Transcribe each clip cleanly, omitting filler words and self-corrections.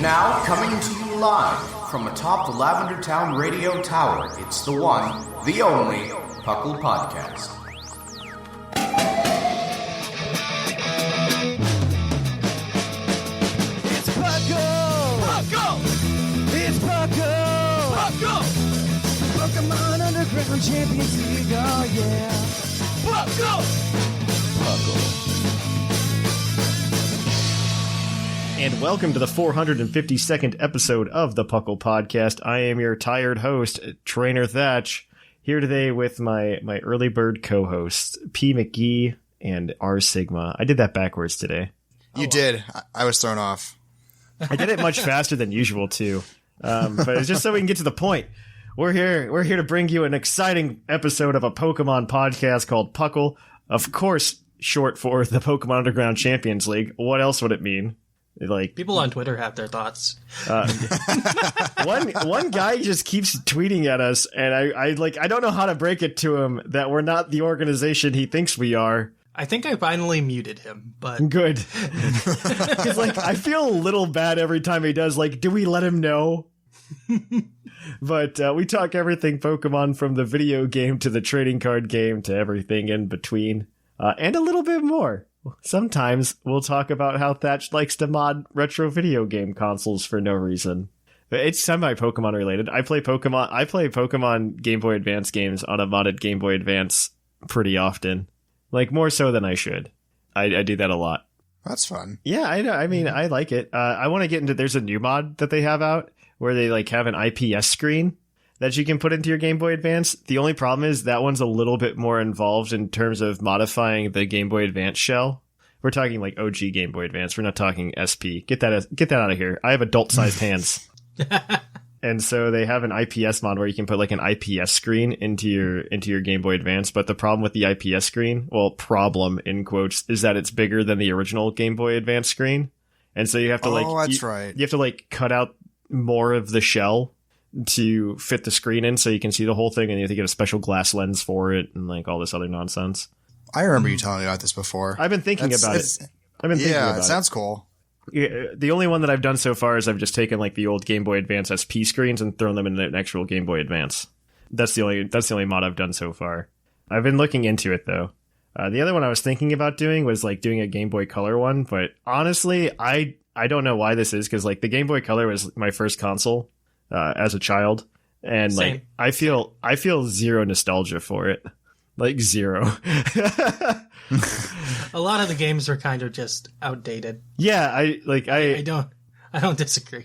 Now, coming to you live from atop the Lavender Town Radio Tower, it's the one, the only, PUCL Podcast. It's PUCL! PUCL! It's PUCL! PUCL! Pokémon Underground Champions League, oh yeah! PUCL! PUCL. And welcome to the 452nd episode of the PUCL Podcast. I am your tired host, Trainer Thatch, here today with my early bird co-hosts, PMcGee and R Sigma. I did that backwards today. You did. I was thrown off. I did it much faster than usual, too. But it's just so we can get to the point. We're here to bring you an exciting episode of a Pokemon podcast called PUCL. Of course, short for the Pokemon Underground Champions League. What else would it mean? Like, people on Twitter have their thoughts. One guy just keeps tweeting at us, and I don't know how to break it to him that we're not the organization he thinks we are. I think I finally muted him, but good. Because I feel a little bad every time he does. Do we let him know? But we talk everything Pokemon, from the video game to the trading card game to everything in between, and a little bit more. Sometimes we'll talk about how Thatch likes to mod retro video game consoles for no reason. It's semi-Pokemon related. I play Pokemon Game Boy Advance games on a modded Game Boy Advance pretty often. More so than I should. I do that a lot. That's fun. Yeah, I know. I mean, I like it. I want to get into... There's a new mod that they have out where they have an IPS screen that you can put into your Game Boy Advance. The only problem is that one's a little bit more involved in terms of modifying the Game Boy Advance shell. We're talking OG Game Boy Advance. We're not talking SP. Get that out of here. I have adult-sized hands. And so they have an IPS mod where you can put an IPS screen into your Game Boy Advance. But the problem with the IPS screen, well, problem in quotes, is that it's bigger than the original Game Boy Advance screen. And so you have to right. You have to cut out more of the shell to fit the screen in so you can see the whole thing, and you have to get a special glass lens for it and all this other nonsense. I remember you telling me about this before. I've been thinking about it. It sounds cool. Yeah, the only one that I've done so far is I've just taken the old Game Boy Advance SP screens and thrown them in an actual Game Boy Advance. That's the only mod I've done so far. I've been looking into it though. The other one I was thinking about doing was doing a Game Boy Color one, but honestly, I don't know why this is, because the Game Boy Color was my first console as a child, and Same. I feel zero nostalgia for it. Zero. a lot of the games are kind of just outdated. Yeah, I don't disagree.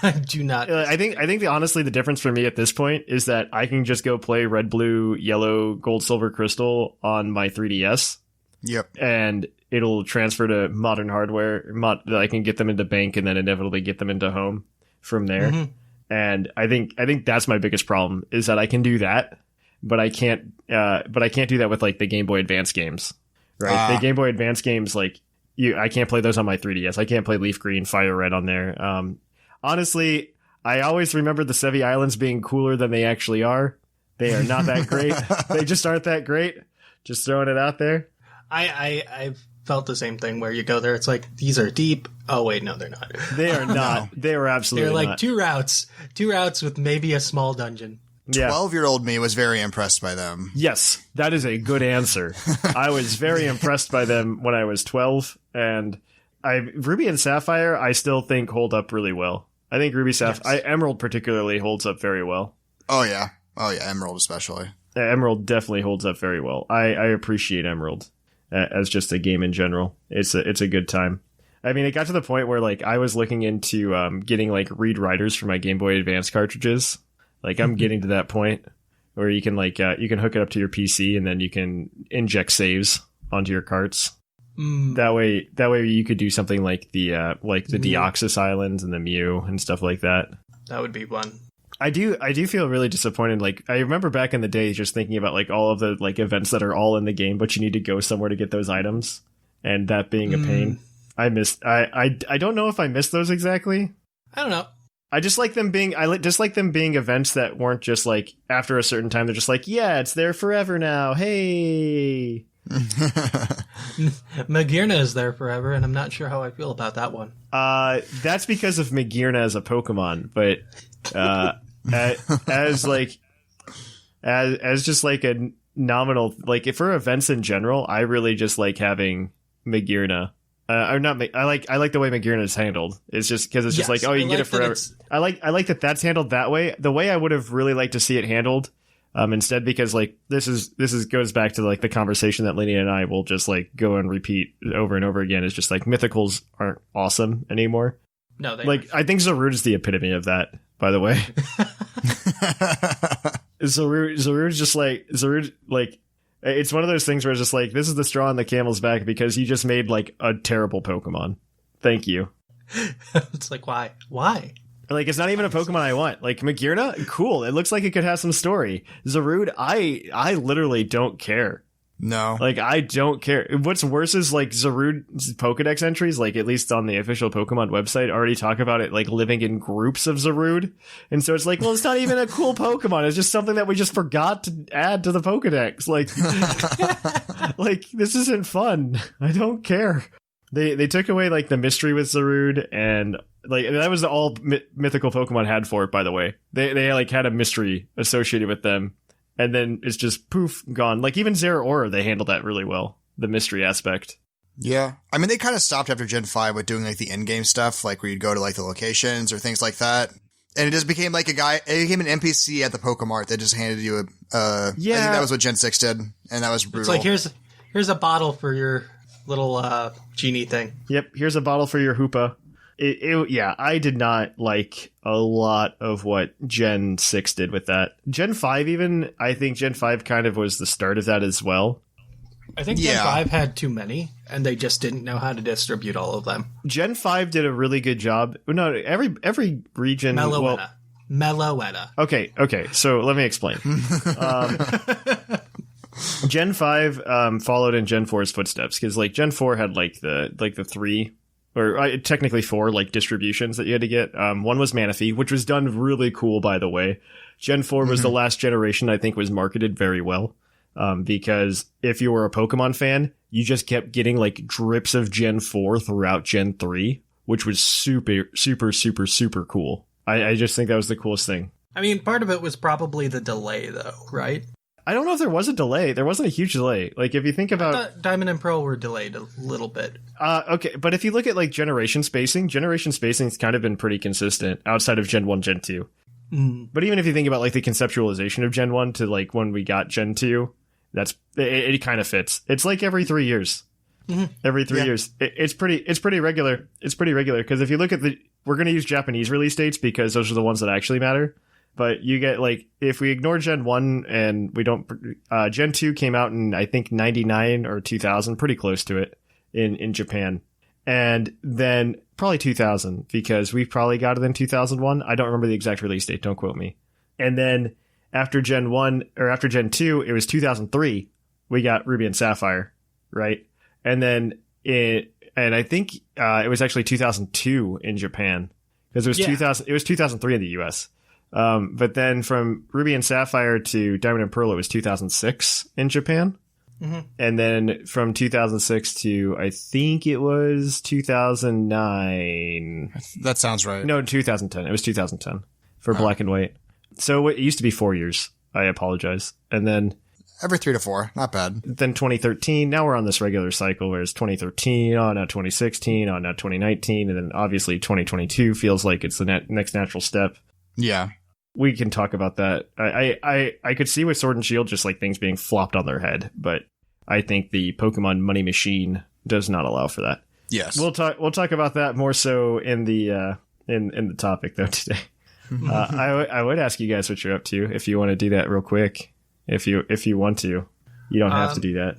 I do not. I think honestly the difference for me at this point is that I can just go play Red, Blue, Yellow, Gold, Silver, Crystal on my 3DS. Yep. And it'll transfer to modern hardware. I can get them into bank and then inevitably get them into home from there. Mm-hmm. And I think that's my biggest problem, is that I can do that, but I can't do that with the Game Boy Advance games. Right? The Game Boy Advance games, I can't play those on my 3DS. I can't play Leaf Green, Fire Red on there. Honestly, I always remember the Sevi Islands being cooler than they actually are. They are not that great. They just aren't that great. Just throwing it out there. I've felt the same thing where you go there. It's these are deep. Oh wait, no, they're not. They are not. They are absolutely not. Two routes with maybe a small dungeon. Yeah. 12-year-old me was very impressed by them. Yes, that is a good answer. I was very impressed by them when I was 12, and Ruby and Sapphire I still think hold up really well. I think Ruby Sapphire, Emerald particularly holds up very well. Oh yeah, Emerald especially. Emerald definitely holds up very well. I appreciate Emerald as just a game in general. It's a good time. I mean, it got to the point where I was looking into getting read writers for my Game Boy Advance cartridges. I'm getting to that point where you can you can hook it up to your PC and then you can inject saves onto your carts. That way you could do something like the Deoxys Islands and the Mew and stuff like that. That would be fun. I do feel really disappointed. I remember back in the day just thinking about all of the events that are all in the game, but you need to go somewhere to get those items, and that being a pain. I don't know if I missed those exactly. I don't know. I just like them being events that weren't just after a certain time they're just yeah, it's there forever now. Hey. Magearna is there forever, and I'm not sure how I feel about that one. That's because of Magearna as a Pokemon, but as just like a nominal, like for events in general, I really just like having Magearna. Or not. I like the way Magearna is handled. It's just because it's just like, oh, you can get it forever. I like that that's handled that way. The way I would have really liked to see it handled, instead, because like this goes back to like the conversation that Lenny and I will just like go and repeat over and over again. Is just like mythicals aren't awesome anymore. No, they like I think Zarude is the epitome of that. By the way, Zarude's just like Zarude like. It's one of those things where it's just like, this is the straw on the camel's back because you just made like a terrible Pokemon. Thank you. It's like, why? Like, it's not even a Pokemon I want. Like, Magearna, cool. It looks like it could have some story. Zarude, I literally don't care. No. Like, I don't care. What's worse is, like, Zarude's Pokedex entries, like, at least on the official Pokemon website, already talk about it, like, living in groups of Zarude. And so it's like, well, it's not even a cool Pokemon. It's just something that we just forgot to add to the Pokedex. Like, like, this isn't fun. I don't care. They took away, like, the mystery with Zarude, and, like, that was all mythical Pokemon had for it, by the way. They like, had a mystery associated with them. And then it's just poof, gone. Like even Zeraora, they handled that really well. The mystery aspect. Yeah. I mean, they kind of stopped after Gen 5 with doing like the in-game stuff, like where you'd go to like the locations or things like that. And it just became like it became an NPC at the Pokemart that just handed you I think that was what Gen 6 did. And that was brutal. It's like, here's a bottle for your little genie thing. Yep. Here's a bottle for your Hoopa. Yeah, I did not like a lot of what Gen 6 did with that. Gen 5 even, I think Gen 5 kind of was the start of that as well. I think Gen 5 had too many, and they just didn't know how to distribute all of them. Gen 5 did a really good job. No, every region... Meloetta. Okay, so let me explain. Gen 5 followed in Gen 4's footsteps, because like Gen 4 had like the three... or technically four, like, distributions that you had to get. One was Manaphy, which was done really cool, by the way. Gen 4 was the last generation I think was marketed very well. Because if you were a Pokemon fan, you just kept getting, like, drips of Gen 4 throughout Gen 3, which was super, super, super, super cool. I just think that was the coolest thing. I mean, part of it was probably the delay, though, right? I don't know if there was a delay. There wasn't a huge delay. Like, if you think about... I thought Diamond and Pearl were delayed a little bit. Okay, but if you look at, like, generation spacing's kind of been pretty consistent outside of Gen 1, Gen 2. But even if you think about, like, the conceptualization of Gen 1 to, like, when we got Gen 2, it kind of fits. It's like every 3 years. Every 3 years. It's pretty regular. It's pretty regular, because if you look at we're going to use Japanese release dates because those are the ones that actually matter. But you get, like, if we ignore Gen 1 and we don't... Gen 2 came out in, I think, 99 or 2000, pretty close to it, in Japan. And then probably 2000, because we probably got it in 2001. I don't remember the exact release date, don't quote me. And then after Gen 1, or after Gen 2, it was 2003, we got Ruby and Sapphire, right? And then and I think it was actually 2002 in Japan, because it was 2003 in the US. But then from Ruby and Sapphire to Diamond and Pearl, it was 2006 in Japan. And then from 2006 to, I think it was 2009. That sounds right. No, 2010. It was 2010 for Black and White. So it used to be 4 years. I apologize. And then... every 3 to 4. Not bad. Then 2013. Now we're on this regular cycle where it's 2013, now 2016, now 2019. And then obviously 2022 feels like it's the next natural step. Yeah. We can talk about that. I could see with Sword and Shield just like things being flopped on their head, but I think the Pokemon money machine does not allow for that. Yes. We'll talk about that more so in the topic though today. I would ask you guys what you're up to if you want to do that real quick. If you want to. You don't have to do that.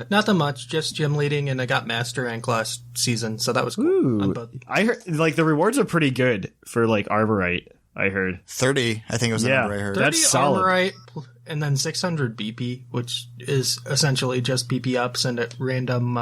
Not that much, just gym leading, and I got Master Rank last season, so that was cool. Ooh, I heard like the rewards are pretty good for like Arborite. I heard 30. I think it was the number I heard. 30 that's solid. Arborite, and then 600 BP, which is essentially just BP ups and at random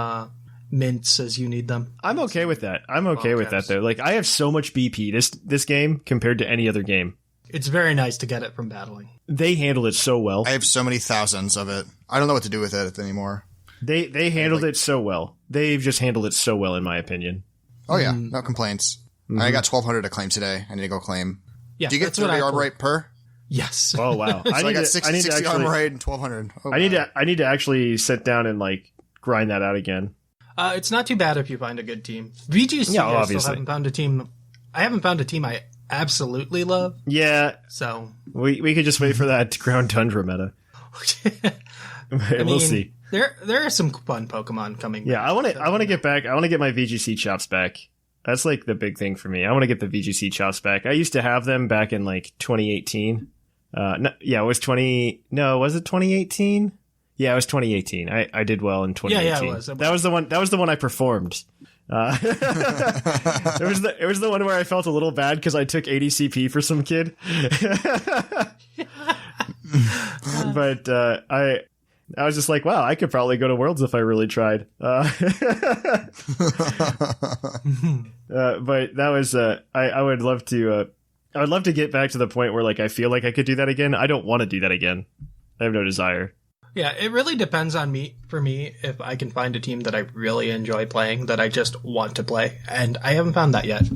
mints as you need them. I'm okay with that. I'm okay with that though. Like I have so much BP this game compared to any other game. It's very nice to get it from battling. They handled it so well. I have so many thousands of it. I don't know what to do with it anymore. They handled it so well. They've just handled it so well, in my opinion. Oh yeah, no complaints. I got 1,200 to claim today. I need to go claim. Yeah, Do you get 30 armor rate per? Yes. Oh wow! So I got 60 armor rate and 1,200. Oh, I need to actually sit down and like grind that out again. It's not too bad if you find a good team. VGC, Yeah, I obviously. still haven't found a team. I haven't found a team I absolutely love. Yeah, So we could just wait for that Ground Tundra meta. We'll see. There are some fun Pokemon coming. Yeah, I want to get back. I want to get my VGC chops back. That's like the big thing for me. I want to get the VGC chops back. I used to have them back in like 2018. No, yeah, it was 20. No, was it 2018? Yeah, it was 2018. I did well in 2018. Yeah, it was. That was the one. That was the one I performed. It was the one where I felt a little bad because I took 80 CP for some kid. But I was just like, wow, I could probably go to Worlds if I really tried. But that was I would love to. I would love to get back to the point where like I feel like I could do that again. I don't want to do that again. I have no desire. Yeah, it really depends on me. For me, if I can find a team that I really enjoy playing, that I just want to play, and I haven't found that yet.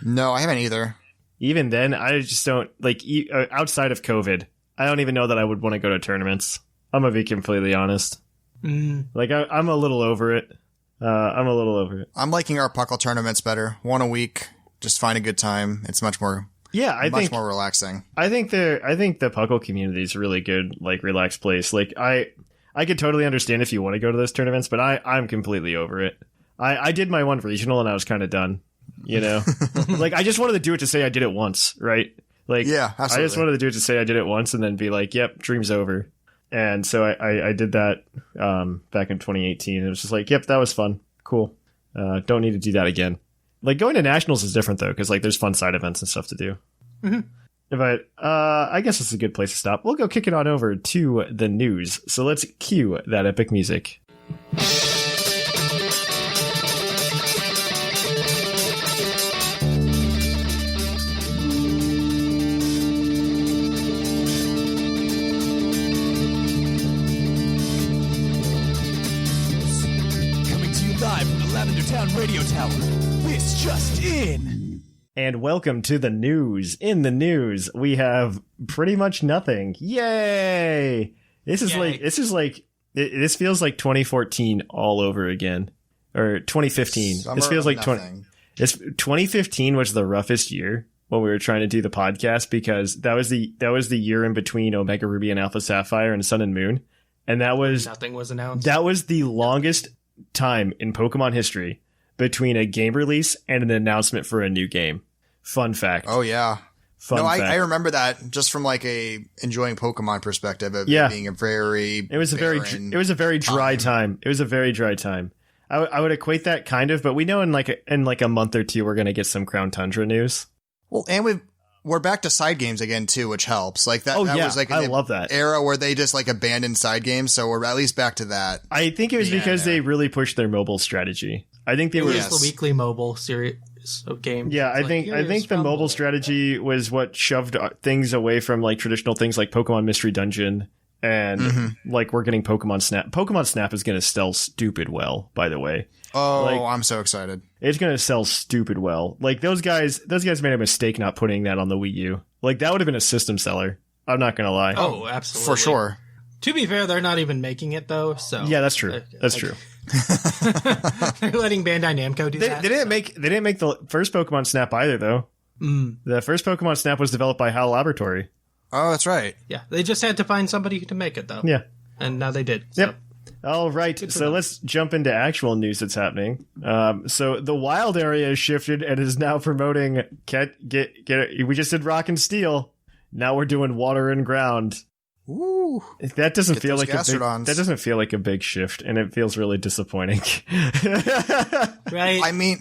No, I haven't either. Even then, I just don't like outside of COVID. I don't even know that I would want to go to tournaments. I'm gonna be completely honest. Like I'm a little over it. I'm a little over it. I'm liking our PUCL tournaments better. One a week, just find a good time. It's much more. Yeah, I think more relaxing. I think the PUCL community is a really good, like, relaxed place. Like, I could totally understand if you want to go to those tournaments, but I'm completely over it. I did my one regional and I was kind of done. You know, like I just wanted to do it to say I did it once, right? Like, yeah, absolutely. I just wanted to do it to say I did it once and then be like, yep, dream's over. And so I did that back in 2018. It was just like, yep, that was fun, cool. Don't need to do that again. Like, going to nationals is different, though, because, like, there's fun side events and stuff to do. Mm-hmm. But I guess it's a good place to stop. We'll go kick it on over to the news. So let's cue that epic music. Coming to you live from the Lavender Town Radio Tower. This just in. And welcome to the news. In the news, we have pretty much nothing. Yay! This feels like 2014 all over again, or 2015. Summer this feels of like nothing. 2015 was the roughest year when we were trying to do the podcast because that was the year in between Omega Ruby and Alpha Sapphire and Sun and Moon, and Nothing was announced. That was the longest time in Pokemon history between a game release and an announcement for a new game. Fun fact. Oh yeah. Fun fact. I remember that just from like a enjoying Pokemon perspective of Yeah. it being a very It was a very dry time. It was a very dry time. I would equate that kind of, but we know in like a month or two we're gonna get some Crown Tundra news. well, and we're back to side games again too, which helps. Like that. Oh, that yeah, was like I love that era where they just like abandoned side games. So we're at least back to that. I think it was because they really pushed their mobile strategy. I think they were It was the weekly mobile series of games. Yeah, I think the mobile strategy was what shoved things away from like traditional things like Pokemon Mystery Dungeon and like we're getting Pokemon Snap. Pokemon Snap is going to sell stupid well, by the way. Oh, Like- I'm so excited. It's going to sell stupid well. Like those guys made a mistake not putting that on the Wii U. Like that would have been a system seller. I'm not going to lie. Oh, absolutely. For sure. To be fair, they're not even making it though. So Yeah, that's true. That's true. They're letting Bandai Namco do that. They didn't make the first Pokemon Snap either though. The first Pokemon Snap was developed by HAL Laboratory. Oh, that's right. Yeah, they just had to find somebody to make it though. Yeah. And now they did. So. Yep. All right, so let's jump into actual news that's happening. So the Wild area has shifted and is now promoting we just did Rock and Steel. Now we're doing Water and Ground. Ooh. That doesn't Get feel those like Gastrodons. that doesn't feel like a big shift, and it feels really disappointing. Right. I mean,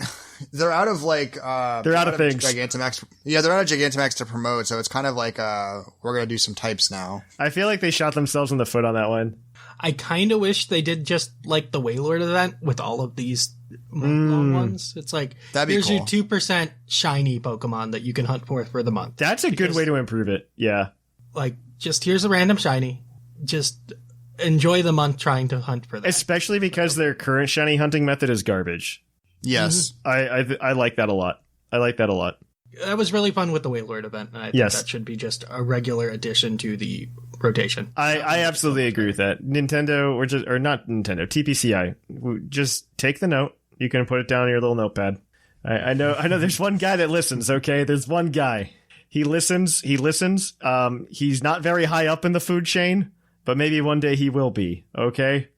they're out of like They're out of things. Gigantamax. Yeah, they're out of Gigantamax to promote, so it's kind of like we're gonna do some types now. I feel like they shot themselves in the foot on that one. I kind of wish they did just like the Wailord event with all of these long ones. It's like, That'd be here's cool. your 2% shiny Pokemon that you can hunt for the month. That's a good way to improve it. Yeah. Like, just here's a random shiny. Just enjoy the month trying to hunt for that. Especially because their current shiny hunting method is garbage. Yes. I like that a lot. I like that a lot. That was really fun with the Wailord event, and I think that should be just a regular addition to the rotation. I absolutely agree with that. Nintendo, or not Nintendo, TPCI, just take the note. You can put it down on your little notepad. I know there's one guy that listens, okay? There's one guy. He listens. He's not very high up in the food chain, but maybe one day he will be, okay?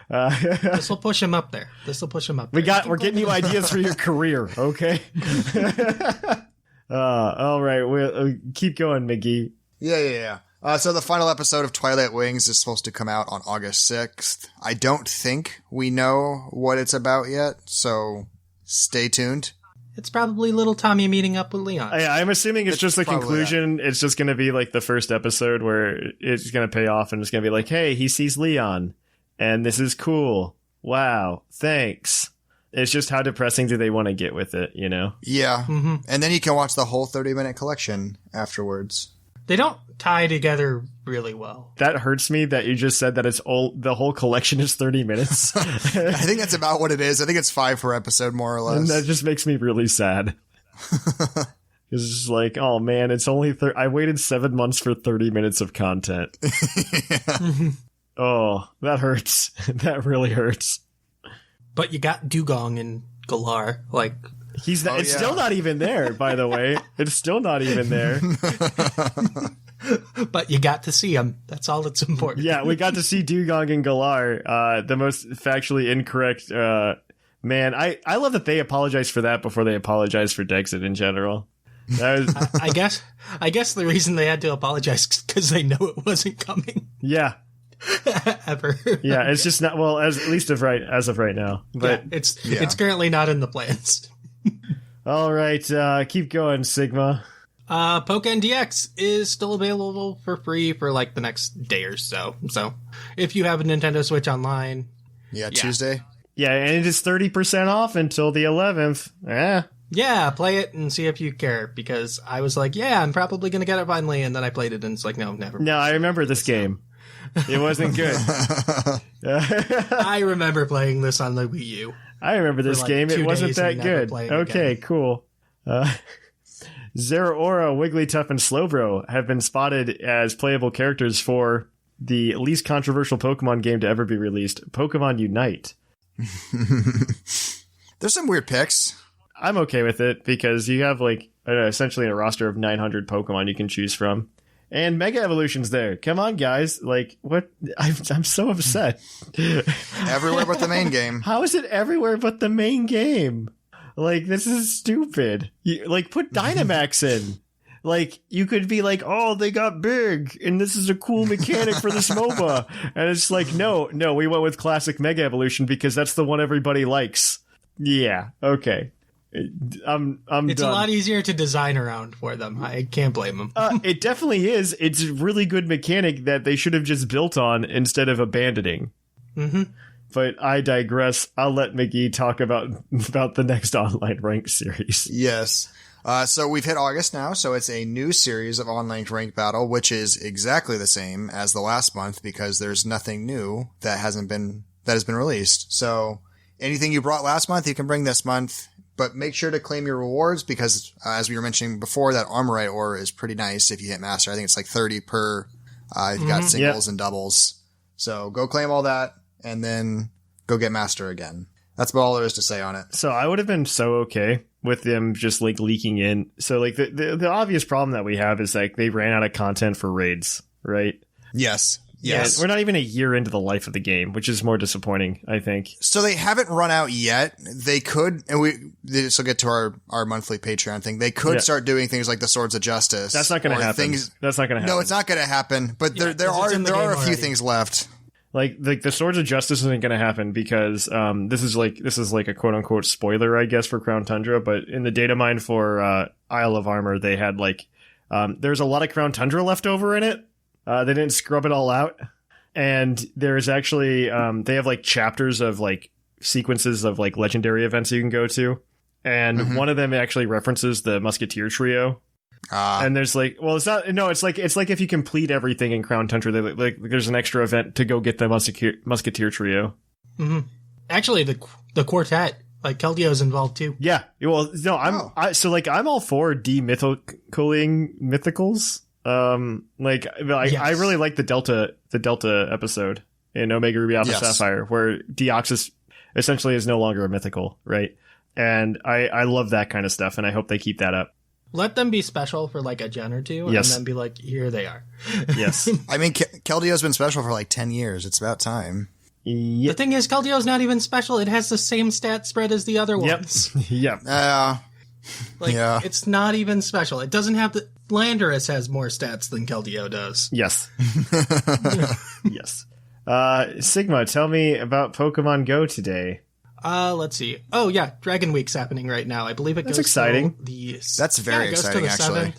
This will push him up there. We're getting you ideas for your career, okay? All right, we'll keep going, McGee. Yeah. So the final episode of Twilight Wings is supposed to come out on August 6th. I don't think we know what it's about yet, so stay tuned. It's probably little Tommy meeting up with Leon. I'm assuming it's just the conclusion. That. It's just going to be like the first episode where it's going to pay off and it's going to be like, hey, he sees Leon, and this is cool. Wow, thanks. It's just how depressing do they want to get with it, you know? Yeah. Mm-hmm. And then you can watch the whole 30-minute collection afterwards. They don't tie together really well. That hurts me that you just said that the whole collection is 30 minutes. I think that's about what it is. I think it's 5 per episode, more or less. And that just makes me really sad. It's just like, oh man, it's only I waited 7 months for 30 minutes of content. Oh, that hurts. That really hurts. But you got Dugong and Galar, like... It's still not even there, by the way. It's still not even there. But you got to see him. That's all that's important. Yeah, we got to see Dugong and Galar, the most factually incorrect... man, I love that they apologized for that before they apologized for Dexit in general. I guess the reason they had to apologize is because they know it wasn't coming. Yeah. Ever. Yeah, it's just not, well, as of right now. But yeah, it's currently not in the plans. All right, keep going, Sigma. Pokémon DX is still available for free for like the next day or so. So if you have a Nintendo Switch Online. Yeah, Tuesday. Yeah, and it is 30% off until the 11th. Yeah, play it and see if you care, because I was like, yeah, I'm probably going to get it finally, and then I played it and it's like, no, never. No, I remember this game. It wasn't good. I remember playing this on the Wii U. I remember this game. It wasn't that good. Okay, again. Cool. Zeraora, Wigglytuff, and Slowbro have been spotted as playable characters for the least controversial Pokemon game to ever be released, Pokemon Unite. There's some weird picks. I'm okay with it because you have essentially a roster of 900 Pokemon you can choose from. And Mega Evolution's there. Come on, guys. Like, what? I'm so upset. Everywhere but the main game. How is it everywhere but the main game? Like, this is stupid. Put Dynamax in. Like, you could be like, oh, they got big, and this is a cool mechanic for this MOBA. And it's like, no, we went with Classic Mega Evolution because that's the one everybody likes. Yeah, okay. I'm It's done. A lot easier to design around for them. I can't blame them. It definitely is. It's a really good mechanic that they should have just built on instead of abandoning. Mm-hmm. But I digress. I'll let McGee talk about the next online ranked series. Yes. So we've hit August now, so it's a new series of online ranked battle, which is exactly the same as the last month because there's nothing new that has been released. So anything you brought last month, you can bring this month. But make sure to claim your rewards because, as we were mentioning before, that Armorite ore is pretty nice if you hit Master. I think it's like 30 per. You've got singles and doubles. So go claim all that and then go get Master again. That's about all there is to say on it. So I would have been so okay with them just leaking in. So the obvious problem that we have is they ran out of content for raids, right? Yes. Yes. We're not even a year into the life of the game, which is more disappointing, I think. So they haven't run out yet. They could, and this will get to our monthly Patreon thing. They could start doing things like the Swords of Justice. That's not going to happen. That's not going to happen. No, it's not going to happen. But there are a few things left. Like the Swords of Justice isn't going to happen because this is like a quote unquote spoiler, I guess, for Crown Tundra. But in the data mine for Isle of Armor, they had there's a lot of Crown Tundra left over in it. They didn't scrub it all out. And there's actually, they have chapters of sequences of legendary events you can go to. And one of them actually references the Musketeer trio. And there's like, well, it's not. No, it's like if you complete everything in Crown Tundra, like there's an extra event to go get the Musketeer trio. Mm-hmm. Actually, the quartet, like Keldeo's involved too. Yeah. Well, no, I'm all for demythicaling mythicals. I really like the Delta episode in Omega Ruby Alpha Sapphire, where Deoxys essentially is no longer a mythical, right? And I love that kind of stuff, and I hope they keep that up. Let them be special for like a gen or two, Yes. and then be like, here they are. Yes. I mean, Keldeo's been special for like 10 years. It's about time. The thing is, Keldeo's not even special. It has the same stat spread as the other ones. Yep. It's not even special. It doesn't have the... Landorus has more stats than Keldeo does. Yes. Yes. Sigma, tell me about Pokemon Go today. Let's see. Oh, yeah. Dragon Week's happening right now. I believe it goes exciting. to the... That's very exciting, actually. 7th.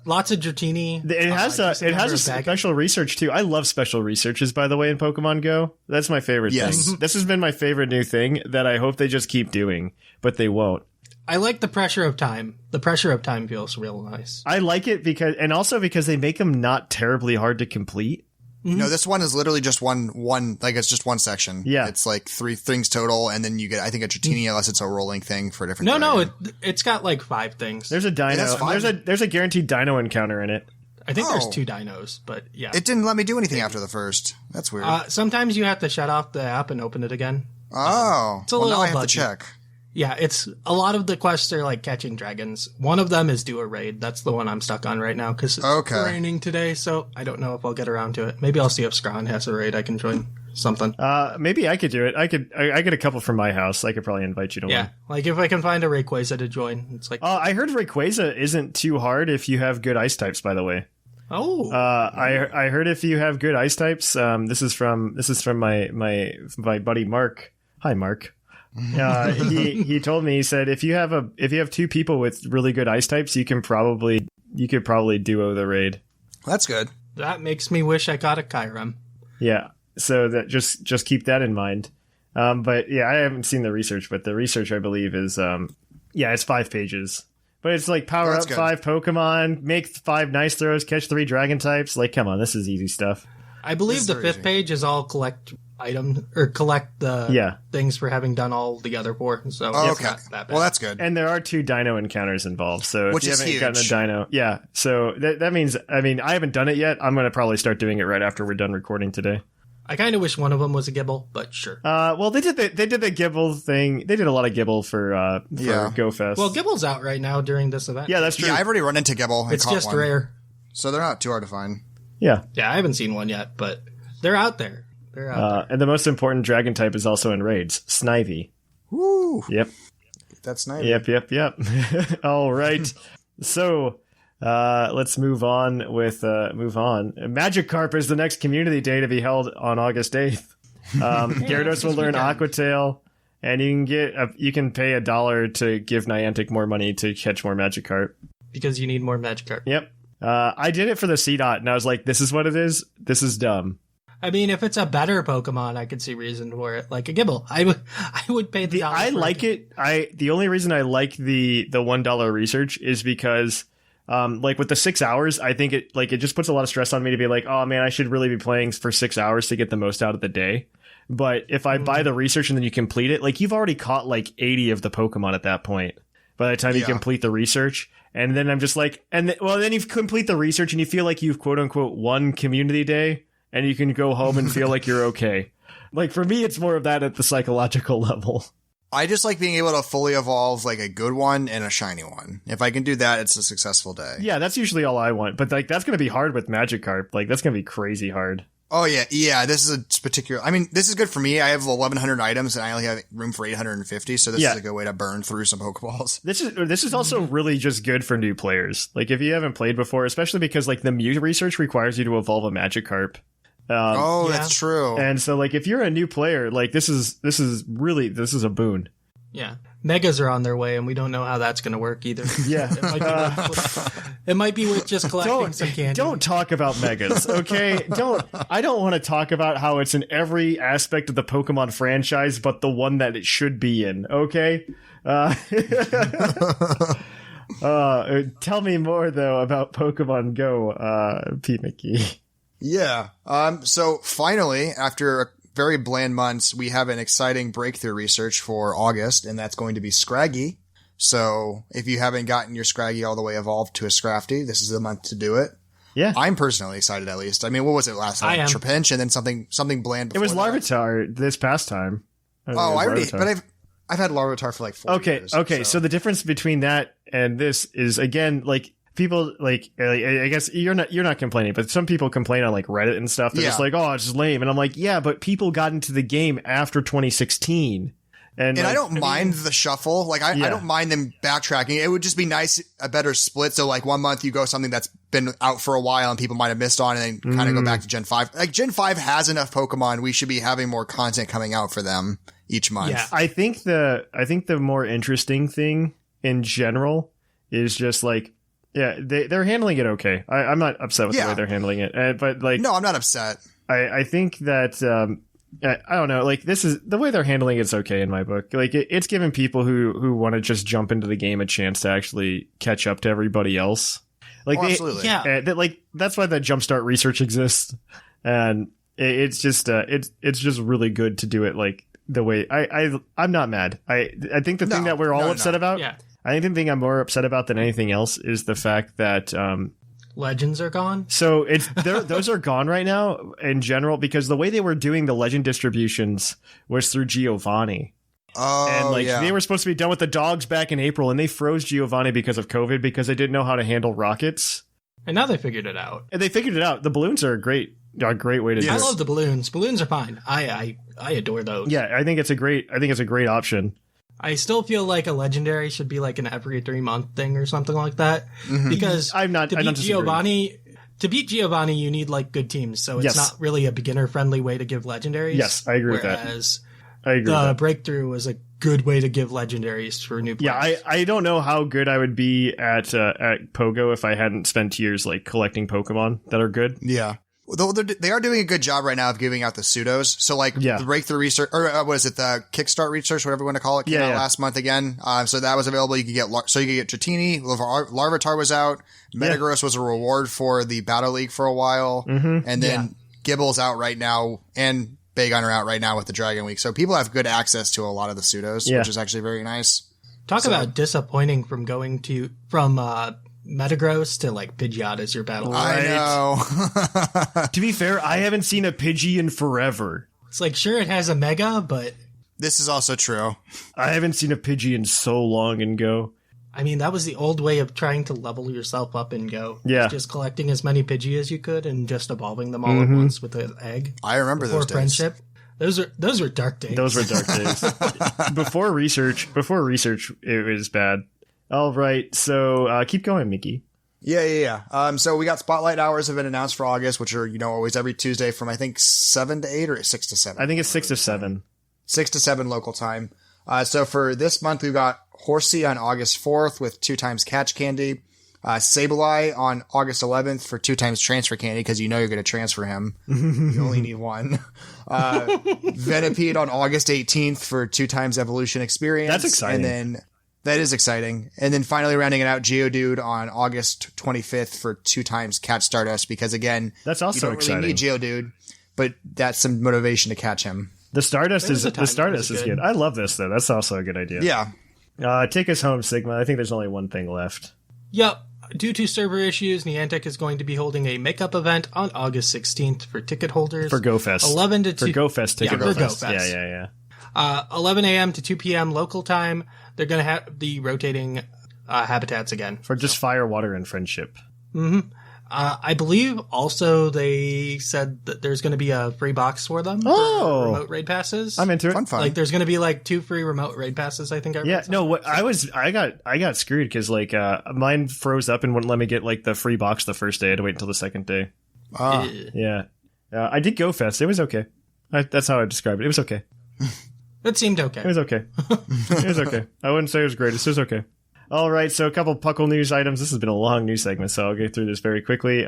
Lots of Dratini. It has a special research too. I love special researches, by the way, in Pokemon Go. That's my favorite thing. This has been my favorite new thing that I hope they just keep doing, but they won't. I like the pressure of time. The pressure of time feels real nice. I like it because they make them not terribly hard to complete. Mm-hmm. No, this one is literally just one, like it's just one section. Yeah. It's like 3 things total, and then you get, I think, a Dratini, unless it's a rolling thing for a different it's got like 5 things. There's a dino. There's a guaranteed dino encounter in it. I think there's 2 dinos, but yeah. It didn't let me do anything after the first. That's weird. Sometimes you have to shut off the app and open it again. It's a little now I have to check. Yeah, it's a lot of the quests are like catching dragons. One of them is do a raid. That's the one I'm stuck on right now because it's raining today, so I don't know if I'll get around to it. Maybe I'll see if Scron has a raid I can join something. Maybe I could do it. I get a couple from my house. I could probably invite you to one. Yeah, like if I can find a Rayquaza to join, it's like. I heard Rayquaza isn't too hard if you have good ice types. By the way. Oh. I heard if you have good ice types. This is from my buddy Mark. Hi, Mark. He told me, he said if you have 2 people with really good ice types, you could probably duo the raid. That's good. That makes me wish I got a Kyurem. Yeah, so that just keep that in mind. But yeah, I haven't seen the research, but the research I believe is it's 5 pages. But it's like power up 5 Pokemon, make 5 nice throws, catch 3 dragon types. Like, come on, this is easy stuff. I believe the 5th page is all collect items or collect the things for having done all the other 4. So it's not that bad. Well, that's good. And there are 2 dino encounters involved. So if Which you is haven't huge. gotten a dino, yeah. So that means, I mean, I haven't done it yet. I'm going to probably start doing it right after we're done recording today. I kind of wish one of them was a Gibble, but sure. Well, they did the Gibble thing. They did a lot of Gibble for GoFest. Well, Gibble's out right now during this event. Yeah, that's true. Yeah, I've already run into Gibble. It's just one. rare. So they're not too hard to find. Yeah. Yeah, I haven't seen one yet, but they're out there. They're out there. And the most important dragon type is also in raids. Snivy. Woo! Yep. That's nice. Yep. All right. So... let's move on. Magikarp is the next community day to be held on August 8th. Gyarados will learn Aqua Tail, and you can pay $1 to give Niantic more money to catch more Magikarp. Because you need more Magikarp. Yep. I did it for the C-Dot, and I was like, this is what it is? This is dumb. I mean, if it's a better Pokemon, I could see reason for it. Like a Gibble. I would pay the $1. I like it. The only reason I like the $1 research is because... like with the 6 hours, I think it just puts a lot of stress on me to be like, oh man, I should really be playing for 6 hours to get the most out of the day. But if I buy the research and then you complete it, like you've already caught like 80 of the Pokemon at that point by the time you complete the research. And then I'm just like, then you complete the research and you feel like you've quote unquote won community day and you can go home and feel like you're okay. Like for me, it's more of that at the psychological level. I just like being able to fully evolve like a good one and a shiny one. If I can do that, it's a successful day. Yeah, that's usually all I want. But like that's going to be hard with Magikarp. Like that's going to be crazy hard. Oh yeah. Yeah. This is a particular, I mean, this is good for me. I have 1,100 items and I only have room for 850. So this is a good way to burn through some Pokeballs. This is also really just good for new players. Like if you haven't played before, especially because like the Mew research requires you to evolve a Magikarp. That's true. And so like if you're a new player, like this is a boon. Yeah. Megas are on their way, and we don't know how that's going to work either. Yeah. It might be with just collecting some candy. Don't talk about Megas, okay? I don't want to talk about how it's in every aspect of the Pokemon franchise, but the one that it should be in, okay? Tell me more though about Pokemon Go, PMcGee. Yeah. So finally, after very bland months, we have an exciting breakthrough research for August, and that's going to be Scraggy. So if you haven't gotten your Scraggy all the way evolved to a Scrafty, this is the month to do it. Yeah. I'm personally excited, at least. I mean, what was it last time? I am. Trapinch and then something bland before It was Larvitar this past time. I've had Larvitar for like 4 years. Okay. So the difference between that and this is, again, like, people, like, I guess you're not complaining, but some people complain on like Reddit and stuff. They're just like, oh, it's just lame. And I'm like, yeah, but people got into the game after 2016. And like, I don't mind the shuffle. Like, I don't mind them backtracking. It would just be nice, a better split. So like 1 month you go something that's been out for a while and people might have missed on, and then kind of go back to Gen 5. Like, Gen 5 has enough Pokemon. We should be having more content coming out for them each month. Yeah, I think the more interesting thing in general is just like, yeah, they're handling it okay. I'm not upset with the way they're handling it. But like, no, I'm not upset. I think that, I don't know, like, this is the way they're handling it's okay in my book. Like, it's giving people who want to just jump into the game a chance to actually catch up to everybody else. Like, absolutely. That's why the jumpstart research exists. And it's just really good to do it like the way I'm not mad. I think the thing that we're all upset about. Yeah. I think the thing I'm more upset about than anything else is the fact that Legends are gone. So those are gone right now in general, because the way they were doing the legend distributions was through Giovanni. Oh, and like they were supposed to be done with the dogs back in April, and they froze Giovanni because of COVID because they didn't know how to handle rockets. And now they figured it out. And they figured it out. The balloons are a great way to do it. I love the balloons. Balloons are fine. I adore those. Yeah, I think it's a great option. I still feel like a legendary should be like an every 3 month thing or something like that. Mm-hmm. Because to beat Giovanni, you need like good teams. So it's not really a beginner friendly way to give legendaries. Yes, I agree with that. Whereas the breakthrough was a good way to give legendaries for new players. Yeah, I don't know how good I would be at Pogo if I hadn't spent years like collecting Pokemon that are good. Yeah. They are doing a good job right now of giving out the pseudos. So like the breakthrough research, or what is it, the Kickstart research, whatever you want to call it, came out last month again. So that was available. You could get Dratini, Larvitar was out, Metagross was a reward for the Battle League for a while, and then Gibble's out right now, and Bagon are out right now with the Dragon Week. So people have good access to a lot of the pseudos, which is actually very nice. Talk about disappointing from Metagross to like Pidgeot as your battle. I know. To be fair, I haven't seen a Pidgey in forever. It's like, sure, it has a Mega, but this is also true. I haven't seen a Pidgey in so long in Go. I mean, that was the old way of trying to level yourself up in Go. Yeah. Just collecting as many Pidgey as you could and just evolving them all at once with an egg. I remember those days. Friendship. Those were dark days. Those were dark days. Before research, it was bad. All right, so keep going, Mickey. Yeah. So we got Spotlight Hours have been announced for August, which are, always every Tuesday from, I think, 7 to 8 or 6 to 7. I think it's 6 to 7. 6 to 7 local time. So for this month, we've got Horsey on August 4th with 2 times Catch Candy. Sableye on August 11th for 2 times Transfer Candy, because you're going to transfer him. You only need 1. Venipede on August 18th for 2 times Evolution Experience. That's exciting. And then that is exciting. And then finally rounding it out, Geodude on August 25th for 2 times Catch Stardust, because again, that's also you don't really need Geodude, but that's some motivation to catch him. The Stardust is good. I love this though. That's also a good idea. Yeah. Take us home, Sigma. I think there's only one thing left. Yep. Due to server issues, Niantic is going to be holding a makeup event on August 16th for ticket holders. For GoFest. 11 to 2. For GoFest ticket holders. For GoFest. Yeah. 11 a.m. to 2 p.m. local time. They're going to have the rotating habitats again. For just fire, water, and friendship. Mm-hmm. I believe also they said that there's going to be a free box for them. For remote raid passes. I'm into it. Fun. Like there's going to be like 2 free remote raid passes, I think. I got screwed because like mine froze up and wouldn't let me get like the free box the first day. I had to wait until the second day. Yeah. I did GoFest. It was okay. That's how I describe it. It was okay. It seemed okay. It was okay. It was okay. I wouldn't say it was great. It was okay. All right, so a couple PUCL news items. This has been a long news segment, so I'll get through this very quickly.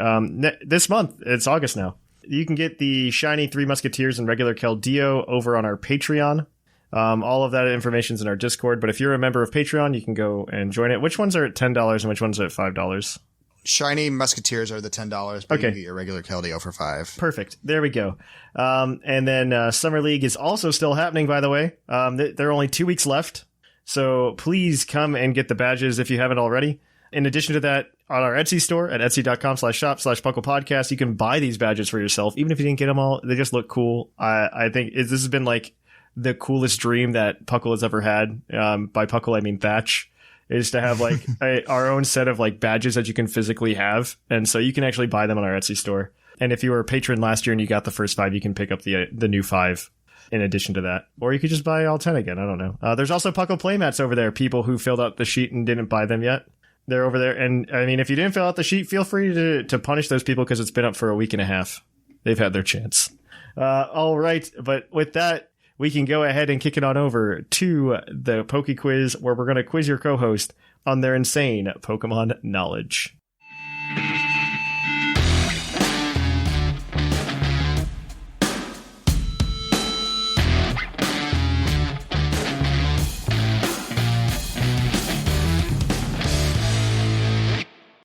This month, it's August now. You can get the Shiny 3 Musketeers and regular Keldeo over on our Patreon. All of that information's in our Discord, but if you're a member of Patreon, you can go and join it. Which ones are at $10 and which ones are at $5? Shiny Musketeers are the $10, but okay. You can get your regular Keldeo for $5. Perfect. There we go. And then Summer League is also still happening, by the way. There are only 2 weeks left, so please come and get the badges if you haven't already. In addition to that, on our Etsy store at etsy.com/shop/PuclPodcast, you can buy these badges for yourself. Even if you didn't get them all, they just look cool. I think this has been like the coolest dream that Puckle has ever had. By Puckle, I mean Thatch, is to have like our own set of like badges that you can physically have. And so you can actually buy them on our Etsy store. And if you were a patron last year and you got the first 5, you can pick up the new 5 in addition to that. Or you could just buy all 10 again. I don't know. There's also Puckle playmats over there. People who filled out the sheet and didn't buy them yet. They're over there. And I mean, if you didn't fill out the sheet, feel free to punish those people because it's been up for a week and a half. They've had their chance. All right. But with that, we can go ahead and kick it on over to the Poke Quiz, where we're going to quiz your co-host on their insane Pokemon knowledge.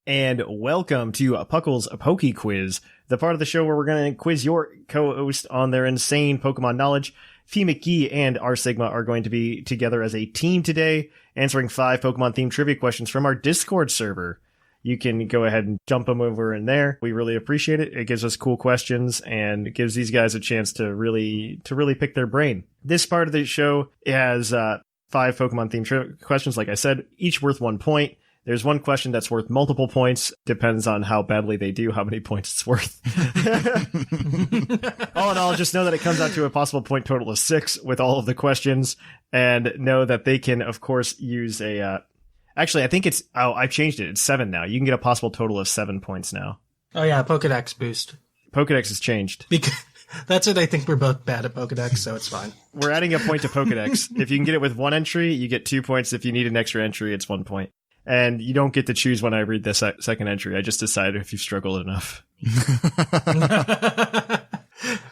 And welcome to Puckle's Poke Quiz, the part of the show where we're going to quiz your co-host on their insane Pokemon knowledge. PMcGee and our Sigma are going to be together as a team today, answering 5 Pokemon-themed trivia questions from our Discord server. You can go ahead and jump them over in there. We really appreciate it. It gives us cool questions and gives these guys a chance to really pick their brain. This part of the show has 5 Pokemon-themed trivia questions, like I said, each worth 1 point. There's one question that's worth multiple points. Depends on how badly they do, how many points it's worth. All in all, just know that it comes out to a possible point total of 6 with all of the questions. And know that they can, of course, use a... actually, I think it's... Oh, I've changed it. It's 7 now. You can get a possible total of 7 points now. Oh, yeah, Pokedex boost. Pokedex has changed. Because that's what I think we're both bad at Pokedex, so it's fine. We're adding a point to Pokedex. If you can get it with 1 entry, you get 2 points. If you need an extra entry, it's 1 point. And you don't get to choose when I read the second entry. I just decide if you've struggled enough.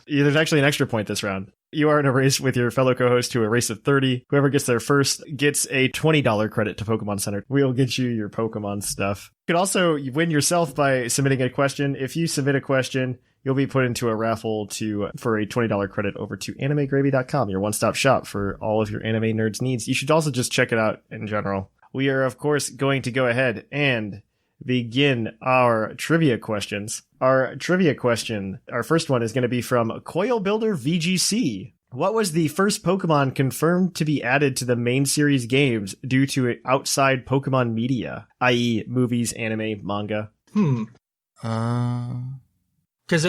There's actually an extra point this round. You are in a race with your fellow co-host to a race of 30. Whoever gets there first gets a $20 credit to Pokemon Center. We'll get you your Pokemon stuff. You can also win yourself by submitting a question. If you submit a question, you'll be put into a raffle for a $20 credit over to animegravy.com, your one-stop shop for all of your anime nerds needs. You should also just check it out in general. We are, of course, going to go ahead and begin our trivia questions. Our trivia question, our first one is going to be from Coil Builder VGC. What was the first Pokemon confirmed to be added to the main series games due to outside Pokemon media, i.e. movies, anime, manga? Because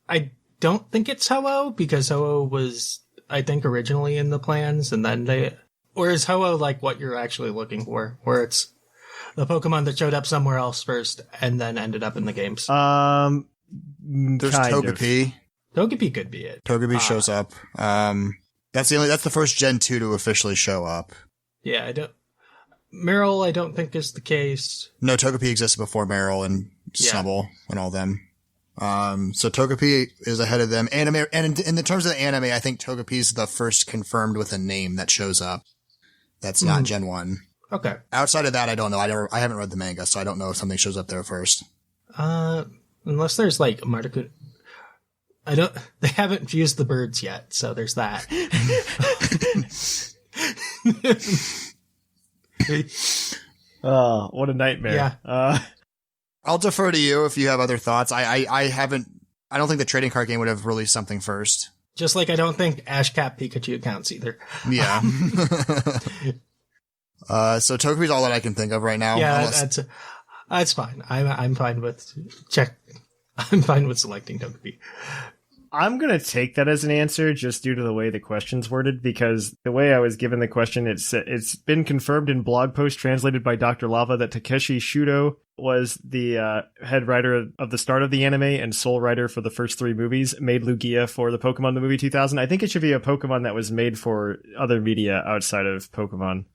I don't think it's Ho-Oh, because Ho-Oh was, I think, originally in the plans, and then or is Ho-Oh like what you're actually looking for, where it's the Pokemon that showed up somewhere else first and then ended up in the games? There's Togepi. Togepi could be it. Togepi shows up. That's the first Gen 2 to officially show up. Yeah, Meryl, I don't think is the case. No, Togepi existed before Meryl and Snubbull and all them. So Togepi is ahead of them. Anime, and in the terms of the anime, I think Togepi is the first confirmed with a name that shows up. That's not Gen 1. Okay. Outside of that, I don't know. I haven't read the manga, so I don't know if something shows up there first. Unless there's like Marticu. They haven't fused the birds yet, so there's that. Oh, what a nightmare. Yeah. I'll defer to you if you have other thoughts. I don't think the trading card game would have released something first. Just like I don't think Ash Cat Pikachu counts either. Yeah. So Togepi's all that I can think of right now. Yeah, that's fine. I'm fine with I'm fine with selecting Togepi. I'm going to take that as an answer just due to the way the question's worded, because the way I was given the question, it's been confirmed in blog post translated by Dr. Lava that Takeshi Shudo was the head writer of the start of the anime and sole writer for the first 3 movies, made Lugia for the Pokemon the movie 2000. I think it should be a Pokemon that was made for other media outside of Pokemon.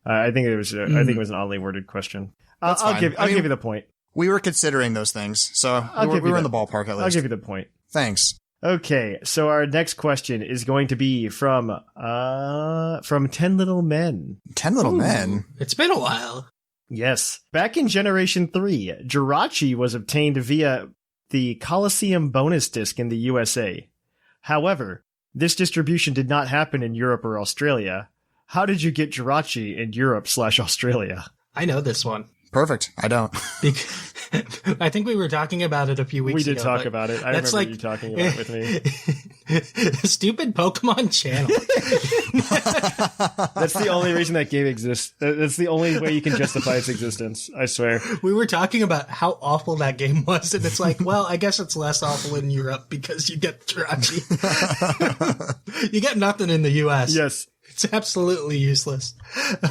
I think it was an oddly worded question. I'll give you the point. We were considering those things, so we were in the ballpark at least. I'll give you the point. Thanks. Okay, so our next question is going to be from 10 Little Men. 10 Little Men? It's been a while. Yes. Back in Generation 3, Jirachi was obtained via the Coliseum bonus disc in the USA. However, this distribution did not happen in Europe or Australia. How did you get Jirachi in Europe/Australia? I know this one. Perfect. I don't. I think we were talking about it a few weeks ago. We did talk about it. I remember you talking about it with me. Stupid Pokemon channel. That's the only reason that game exists. That's the only way you can justify its existence, I swear. We were talking about how awful that game was, and it's like, well, I guess it's less awful in Europe because you get Jirachi. You get nothing in the US. Yes. It's absolutely useless.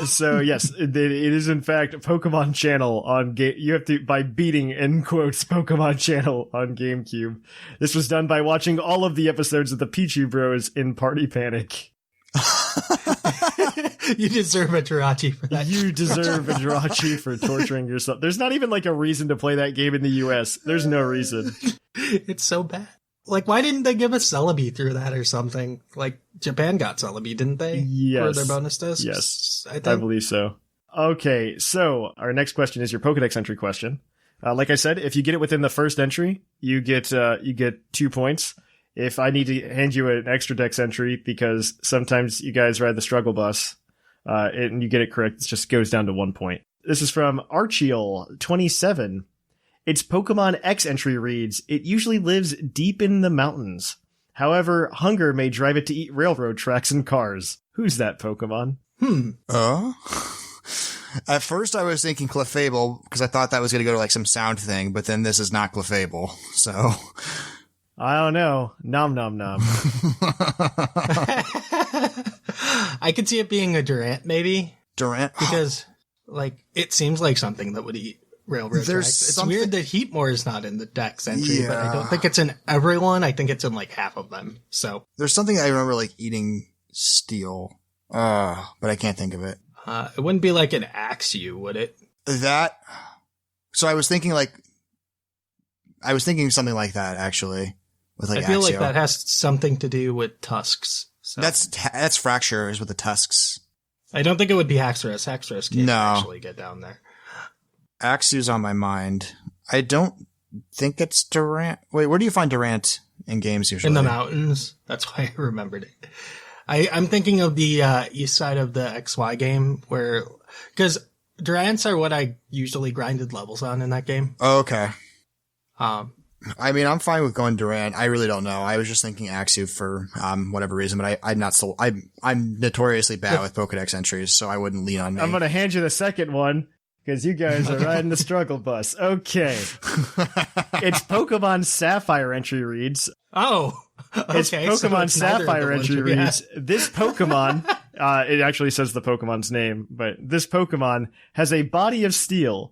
So yes, it is in fact a Pokemon channel on game. You have to, by beating in quotes Pokemon channel on GameCube. This was done by watching all of the episodes of the Pichu Bros in Party Panic. You deserve a Jirachi for that. You deserve a Jirachi for torturing yourself. There's not even like a reason to play that game in the US. There's no reason. It's so bad. Like, why didn't they give us Celebi through that or something? Like, Japan got Celebi, didn't they? Yes. For their bonus discs? Yes. I believe so. Okay, so our next question is your Pokedex entry question. Like I said, if you get it within the first entry, you get 2 points. If I need to hand you an extra dex entry because sometimes you guys ride the struggle bus, and you get it correct, it just goes down to 1 point. This is from Archeal27. Its Pokemon X entry reads, it usually lives deep in the mountains. However, hunger may drive it to eat railroad tracks and cars. Who's that Pokemon? At first I was thinking Clefable because I thought that was going to go to like some sound thing, but then this is not Clefable, so... I don't know. Nom nom nom. I could see it being a Durant, maybe. Durant? Because, like, it seems like something that would eat railroad tracks. It's weird that Heatmore is not in the Dex entry, but I don't think it's in everyone. I think it's in like half of them. So there's something I remember like eating steel, but I can't think of it. It wouldn't be like an Axew, would it? That. So I was thinking something like that actually. With like I feel Axew. like that has something to do with tusks. So. That's Fracture is with the tusks. I don't think it would be Haxorus. Haxorus can't actually get down there. Axew's on my mind. I don't think it's Durant. Wait, where do you find Durant in games usually? In the mountains. That's why I remembered it. I'm thinking of the east side of the XY game where... Because Durants are what I usually grinded levels on in that game. Oh, okay. I mean, I'm fine with going Durant. I really don't know. I was just thinking Axew for whatever reason, but I'm notoriously bad with Pokedex entries, so I wouldn't lean on me. I'm going to hand you the second one. Because you guys are riding the struggle bus. Okay. It's Pokemon Sapphire entry reads. Oh, okay. It's Pokemon Sapphire entry reads. This Pokemon, it actually says the Pokemon's name, but this Pokemon has a body of steel.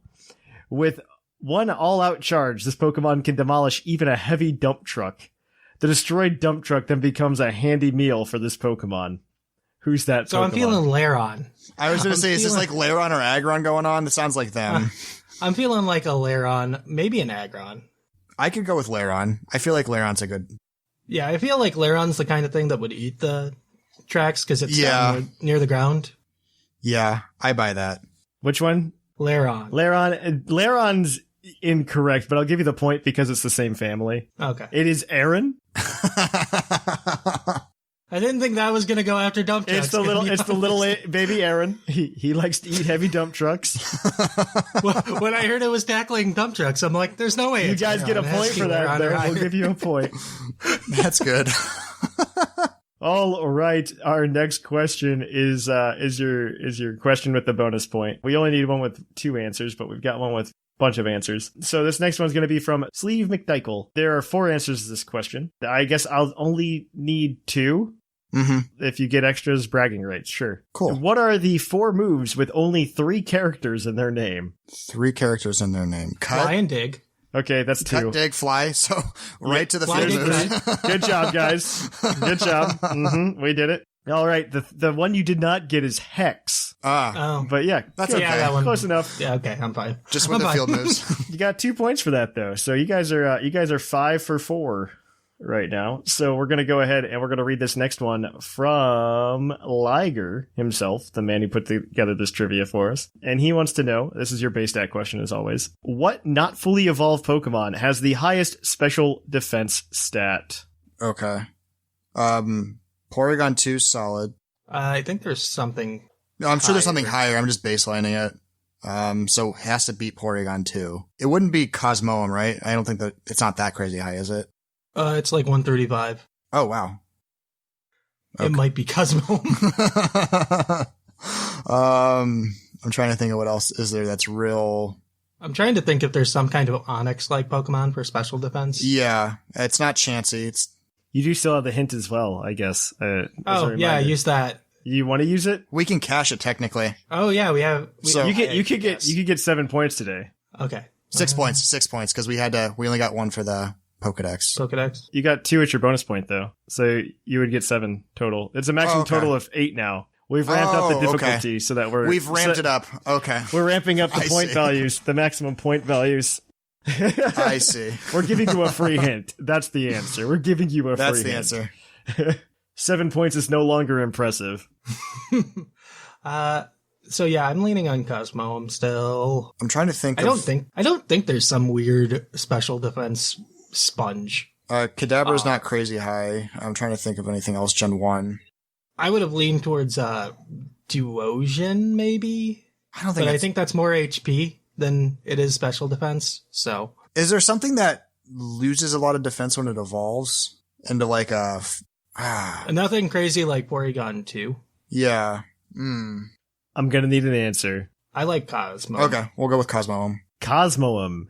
With one all-out charge, this Pokemon can demolish even a heavy dump truck. The destroyed dump truck then becomes a handy meal for this Pokemon. Who's that Pokemon? So I'm feeling Lairon. I was going to say, is this like Lairon or Aggron going on? That sounds like them. I'm feeling like a Lairon, maybe an Aggron. I could go with Lairon. I feel like Lairon's a good... Yeah, I feel like Lairon's the kind of thing that would eat the tracks because it's down near the ground. Yeah, I buy that. Which one? Lairon. Lairon's incorrect, but I'll give you the point because it's the same family. Okay. It is Aaron. I didn't think that was going to go after dump trucks. It's the little baby Aaron. He likes to eat heavy dump trucks. When I heard it was tackling dump trucks, I'm like, there's no way. You guys get a point for that. We'll give you a point. That's good. All right. Our next question is your question with the bonus point. We only need one with 2 answers, but we've got one with bunch of answers. So this next one's going to be from Sleeve McDykel. There are 4 answers to this question. I guess I'll only need 2. Mm-hmm. If you get extras, bragging rights, sure. Cool. What are the 4 moves with only 3 characters in their name? 3 characters in their name. Cut. Fly and dig. Okay, that's 2. Cut, dig, fly. So right to the field moves. Good job, guys. Good job. Mm-hmm. We did it. All right. The one you did not get is Hex. But yeah, that's okay. That one. Close enough. Yeah, okay, I'm fine. Just with the field moves. You got 2 points for that though. So you guys are 5 for 4. right now. So we're going to go ahead and we're going to read this next one from Liger himself, the man who put together this trivia for us. And he wants to know, this is your base stat question as always, what not fully evolved Pokemon has the highest special defense stat? Okay. Porygon 2 solid. I think there's something. No, I'm sure there's something higher. I'm just baselining it. So it has to beat Porygon 2. It wouldn't be Cosmoem, right? I don't think that it's not that crazy high, is it? It's like 135. Oh, wow. Okay. It might be Cosmoem. I'm trying to think of what else is there that's real. I'm trying to think if there's some kind of Onix-like Pokemon for special defense. Yeah, it's not Chansey. You do still have the hint as well, I guess. Yeah, use that. You want to use it? We can cash it technically. Oh yeah, we have. You could get 7 points today. Okay. 6 points, because we only got one for the Pokedex. You got 2 at your bonus point though, so you would get 7 total. It's a maximum total of 8 now. We've ramped up the difficulty so that we've ramped it up. Okay. We're ramping up the point values, the maximum point values. I see. We're giving you a free hint. That's the answer. We're giving you a free hint. That's the answer. 7 points is no longer impressive. So yeah, I'm leaning on Cosmoem still. I'm trying to think. I don't think there's some weird special defense sponge. Kadabra's not crazy high. I'm trying to think of anything else. Gen 1. I would have leaned towards Duosion, maybe. I think that's more HP than it is special defense. So, is there something that loses a lot of defense when it evolves into like a nothing crazy like Porygon 2? Yeah. I'm gonna need an answer. I like Cosmoem. Okay, we'll go with Cosmoem. Cosmoem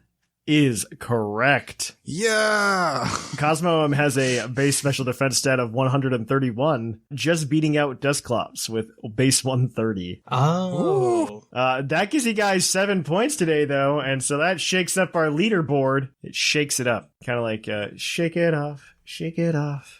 is correct. Yeah. Cosmoem has a base special defense stat of 131, just beating out Dusclops with base 130. Oh. That gives you guys 7 points today, though, and so that shakes up our leaderboard. It shakes it up. Kind of like, shake it off, shake it off.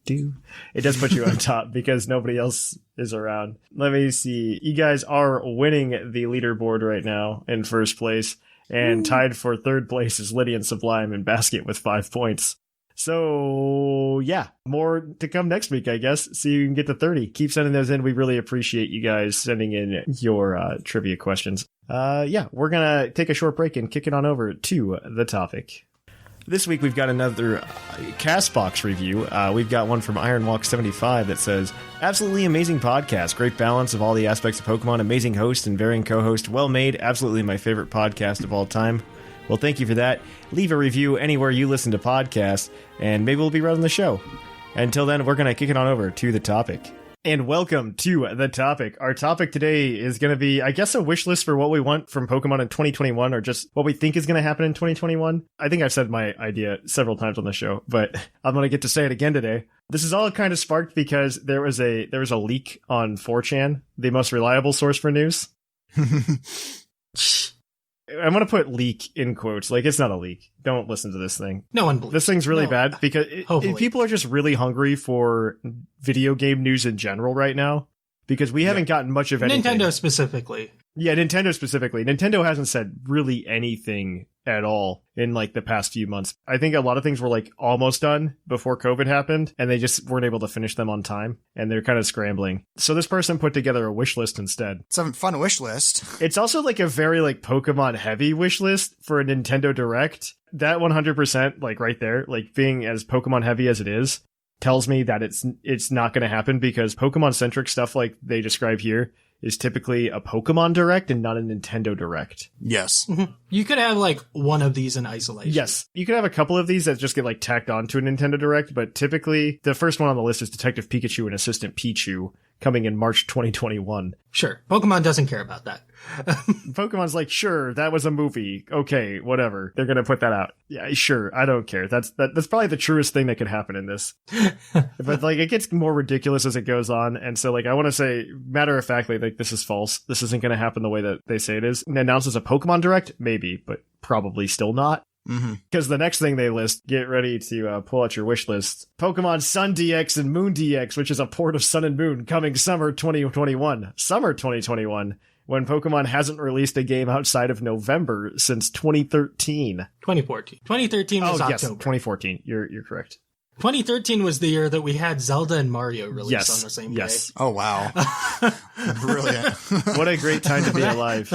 Do. It does put you on top because nobody else is around. Let me see. You guys are winning the leaderboard right now in first place. And tied for third place is Lydian Sublime in basket with 5 points. So, yeah, more to come next week, I guess. So you can get to 30. Keep sending those in. We really appreciate you guys sending in your trivia questions. We're going to take a short break and kick it on over to the topic. This week we've got another Castbox review. We've got one from Ironwalk75 that says, absolutely amazing podcast. Great balance of all the aspects of Pokemon. Amazing host and varying co-host. Well made. Absolutely my favorite podcast of all time. Well, thank you for that. Leave a review anywhere you listen to podcasts, and maybe we'll be right on the show. Until then, we're going to kick it on over to the topic. And welcome to the topic. Our topic today is going to be, I guess, a wish list for what we want from Pokemon in 2021, or just what we think is going to happen in 2021. I think I've said my idea several times on the show, but I'm going to get to say it again today. This is all kind of sparked because there was a leak on 4chan, the most reliable source for news. I'm going to put leak in quotes. Like, it's not a leak. Don't listen to this thing. No one believes. This thing's really bad because people are just really hungry for video game news in general right now because we haven't gotten much of anything. Nintendo specifically. Yeah, Nintendo specifically. Nintendo hasn't said really anything at all in like the past few months. I think a lot of things were like almost done before COVID happened and they just weren't able to finish them on time and they're kind of scrambling. So this person put together a wish list instead. It's a fun wish list. It's also like a very like Pokemon heavy wish list for a Nintendo Direct. That 100% like right there, like being as Pokemon heavy as it is, tells me that it's not going to happen because Pokemon centric stuff like they describe here is typically a Pokemon Direct and not a Nintendo Direct. Yes. Mm-hmm. You could have like one of these in isolation. Yes. You could have a couple of these that just get like tacked onto a Nintendo Direct, but typically the first one on the list is Detective Pikachu and Assistant Pichu coming in March 2021. Sure. Pokemon doesn't care about that. Pokemon's like, sure, that was a movie. Okay, whatever. They're going to put that out. Yeah, sure. I don't care. That's probably the truest thing that could happen in this. But like, it gets more ridiculous as it goes on. And so like, I want to say matter of factly, like this is false. This isn't going to happen the way that they say it is. And announces a Pokemon Direct? Maybe, but probably still not. Because the next thing they list, get ready to pull out your wish list. Pokemon Sun DX and Moon DX, which is a port of Sun and Moon, coming summer 2021. Summer 2021, when Pokemon hasn't released a game outside of November since 2013. 2014. 2013 was October. Yes, 2014. You're correct. 2013 was the year that we had Zelda and Mario released on the same day. Oh, wow. Brilliant. What a great time to be alive.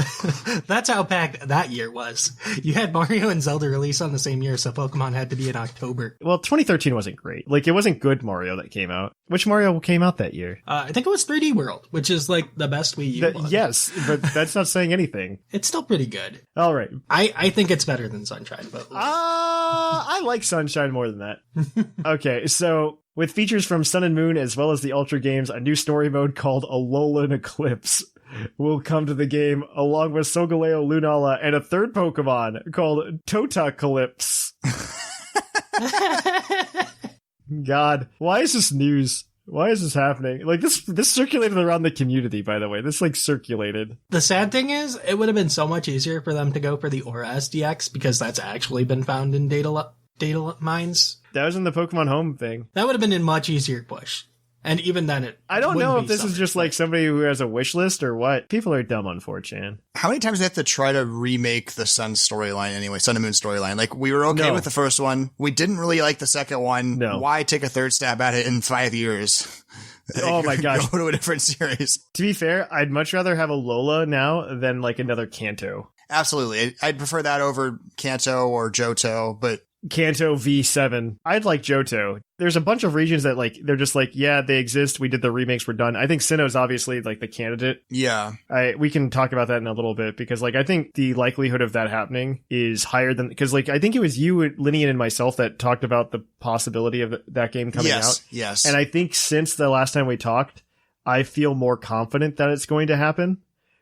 That's how packed that year was. You had Mario and Zelda release on the same year, so Pokemon had to be in October. Well, 2013 wasn't great. Like, it wasn't good Mario that came out. Which Mario came out that year? I think it was 3D World, which is like the best Wii U one. Yes, but that's not saying anything. It's still pretty good. All right. I think it's better than Sunshine, but... I like Sunshine more than that. Okay, so with features from Sun and Moon as well as the Ultra games, a new story mode called Alolan Eclipse will come to the game, along with Solgaleo Lunala and a third Pokemon called Totacalypse. God, why is this news? Why is this happening? Like, this circulated around the community, by the way. This, like, circulated. The sad thing is, it would have been so much easier for them to go for the Aura SDX, because that's actually been found in data mines. That was in the Pokemon Home thing. That would have been a much easier push. And even then, I don't know if this is just like somebody who has a wish list or what. People are dumb on 4chan. How many times do they have to try to remake the Sun storyline anyway? Sun and Moon storyline. Like, we were okay with the first one. We didn't really like the second one. No. Why take a third stab at it in 5 years? Oh my gosh. Go to a different series. To be fair, I'd much rather have a Lola now than like another Kanto. Absolutely. I'd prefer that over Kanto or Johto, but... Kanto V7. I'd like Johto. There's a bunch of regions that, like, they're just like, yeah, they exist. We did the remakes. We're done. I think Sinnoh's obviously, like, the candidate. Yeah. We can talk about that in a little bit because, like, I think the likelihood of that happening is higher than... Because, like, I think it was you, Linian, and myself that talked about the possibility of that game coming out. Yes. And I think since the last time we talked, I feel more confident that it's going to happen.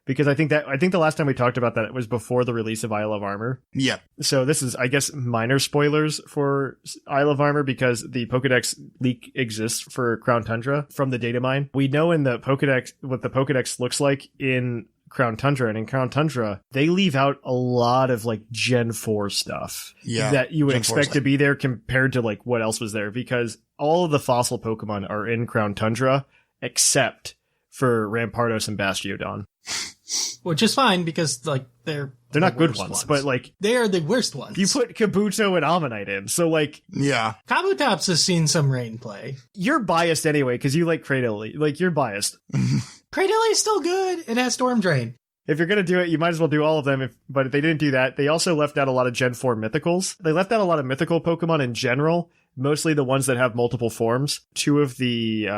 Because I think the last time we talked about that, it was before the release of Isle of Armor. Yeah. So this is, I guess, minor spoilers for Isle of Armor because the Pokedex leak exists for Crown Tundra from the data mine. We know in the Pokedex what the Pokedex looks like in Crown Tundra, and in Crown Tundra, they leave out a lot of like Gen 4 stuff that you would expect to be there compared to like what else was there, because all of the fossil Pokemon are in Crown Tundra except for Rampardos and Bastiodon. Which is fine because like they're not good ones, but like they are the worst ones. You put Kabuto and Ammonite in, so like Kabutops has seen some rain play. You're biased anyway because you like Cradily. Like you're biased. Cradily is still good. It has Storm Drain. If you're gonna do it, you might as well do all of them. But if they didn't do that, they also left out a lot of Gen 4 mythicals. They left out a lot of mythical Pokemon in general. Mostly the ones that have multiple forms. 2 of the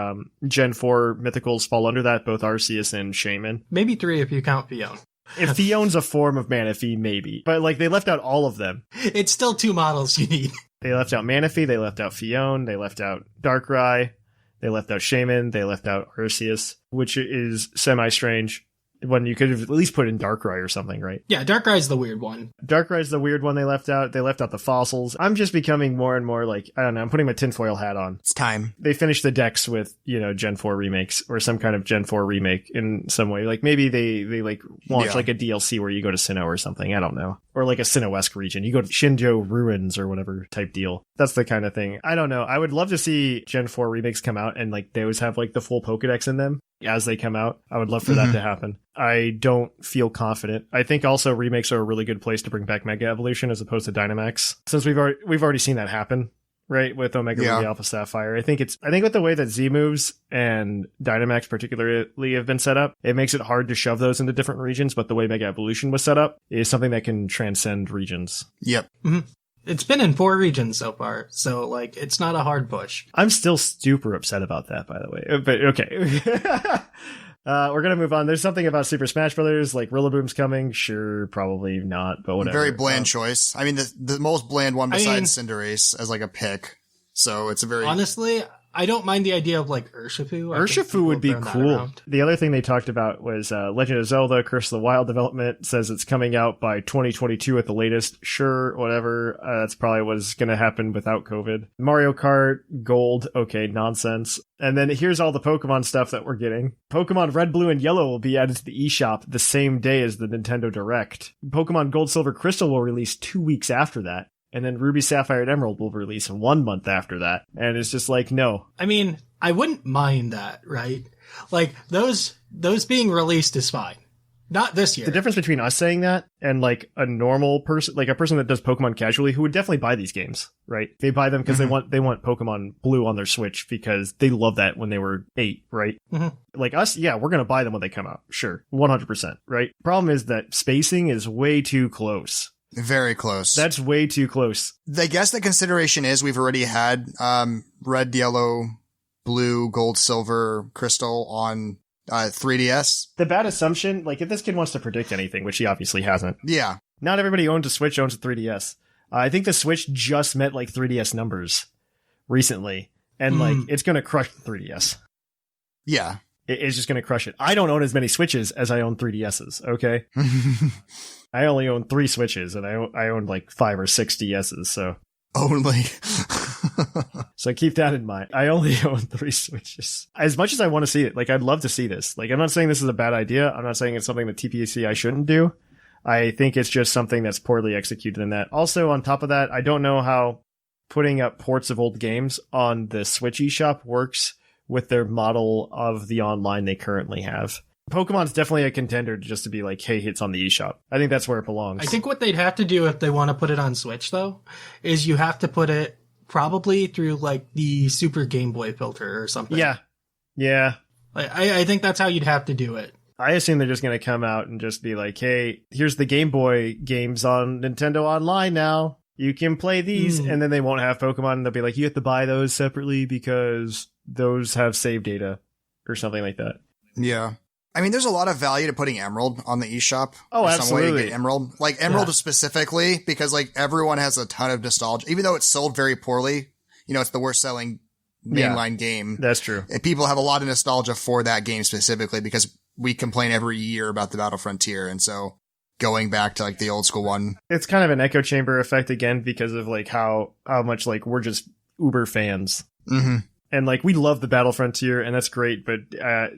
Gen 4 mythicals fall under that, both Arceus and Shaman. Maybe 3 if you count Fion. If Fion's a form of Manaphy, maybe. But like they left out all of them. It's still 2 models you need. They left out Manaphy, they left out Fion, they left out Darkrai, they left out Shaman, they left out Arceus, which is semi-strange. When you could have at least put in Darkrai or something, right? Yeah, Darkrai's the weird one. Darkrai's the weird one they left out. They left out the fossils. I'm just becoming more and more like, I don't know, I'm putting my tinfoil hat on. It's time. They finished the decks with, Gen 4 remakes or some kind of Gen 4 remake in some way. Like maybe they like launch like a DLC where you go to Sinnoh or something. I don't know. Or like a Sinnoh-esque region. You go to Shinjo Ruins or whatever type deal. That's the kind of thing. I don't know. I would love to see Gen 4 remakes come out and like they always have like the full Pokedex in them as they come out. I would love for that to happen. I don't feel confident. I think also remakes are a really good place to bring back Mega Evolution as opposed to Dynamax, since we've already seen that happen, right? With Omega Ruby Alpha Sapphire. I think with the way that Z moves and Dynamax particularly have been set up, it makes it hard to shove those into different regions, but the way Mega Evolution was set up is something that can transcend regions. Yep. Mm-hmm. It's been in 4 regions so far, so, like, it's not a hard push. I'm still super upset about that, by the way. But, okay. We're going to move on. There's something about Super Smash Brothers, like Rillaboom's coming. Sure, probably not, but whatever. Very bland choice. I mean, the most bland one besides Cinderace as, like, a pick. So it's a very... Honestly... I don't mind the idea of like Urshifu. Urshifu would be cool. The other thing they talked about was Legend of Zelda Curse of the Wild development says it's coming out by 2022 at the latest. Sure, whatever. That's probably what's going to happen without COVID. Mario Kart Gold. Okay, nonsense. And then here's all the Pokemon stuff that we're getting. Pokemon Red, Blue, and Yellow will be added to the eShop the same day as the Nintendo Direct. Pokemon Gold, Silver, Crystal will release 2 weeks after that. And then Ruby, Sapphire, and Emerald will release 1 month after that. And it's just like, no. I mean, I wouldn't mind that, right? Like, those being released is fine. Not this year. The difference between us saying that and like a normal person, like a person that does Pokemon casually, who would definitely buy these games, right? They buy them because they want Pokemon Blue on their Switch because they love that when they were 8, right? Like us, yeah, we're going to buy them when they come out. Sure. 100%, right? Problem is that spacing is way too close. Very close. That's way too close. I guess the consideration is we've already had red, yellow, blue, gold, silver, crystal on 3DS. The bad assumption, like if this kid wants to predict anything, which he obviously hasn't. Yeah. Not everybody who owns a Switch owns a 3DS. I think the Switch just met like 3DS numbers recently. And like it's going to crush the 3DS. Yeah. It's just going to crush it. I don't own as many Switches as I own 3DSs, okay? I only own 3 Switches, and I own like 5 or 6 DSs, so... Only. So keep that in mind. I only own 3 Switches. As much as I want to see it, like, I'd love to see this. Like, I'm not saying this is a bad idea. I'm not saying it's something that TPC I shouldn't do. I think it's just something that's poorly executed in that. Also, on top of that, I don't know how putting up ports of old games on the Switch eShop works with their model of the online they currently have. Pokemon's definitely a contender just to be like, hey, it's on the eShop. I think that's where it belongs. I think what they'd have to do if they want to put it on Switch, though, is you have to put it probably through, like, the Super Game Boy filter or something. Yeah. Yeah. I think that's how you'd have to do it. I assume they're just going to come out and just be like, hey, here's the Game Boy games on Nintendo Online now. You can play these, and then they won't have Pokemon, and they'll be like, you have to buy those separately because those have save data or something like that. Yeah. I mean, there's a lot of value to putting Emerald on the eShop. Oh, Some way absolutely. to get Emerald. Like, Emerald specifically, because, like, everyone has a ton of nostalgia. Even though it's sold very poorly, you know, it's the worst selling mainline game. That's true. And people have a lot of nostalgia for that game specifically because we complain every year about the Battle Frontier. And so going back to, like, the old school one. It's kind of an echo chamber effect again because of, like, how much, like, we're just uber fans. Mm-hmm. And, like, we love the Battle Frontier, and that's great, but,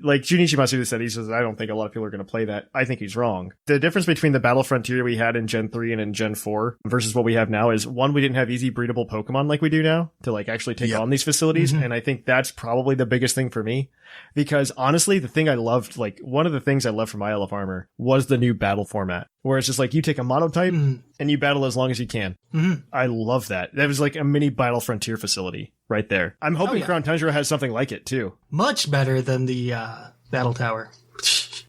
like Junichi Masuda said, he says, I don't think a lot of people are going to play that. I think he's wrong. The difference between the Battle Frontier we had in Gen 3 and in Gen 4 versus what we have now is, one, we didn't have easy breedable Pokemon like we do now to, like, actually take on these facilities, and I think that's probably the biggest thing for me. Because, honestly, the thing I loved, like, one of the things I loved from Isle of Armor was the new battle format, where it's just like, you take a monotype, and you battle as long as you can. I love that. That was like a mini Battle Frontier facility right there. I'm hoping Crown Tundra has something like it, too. Much better than the Battle Tower.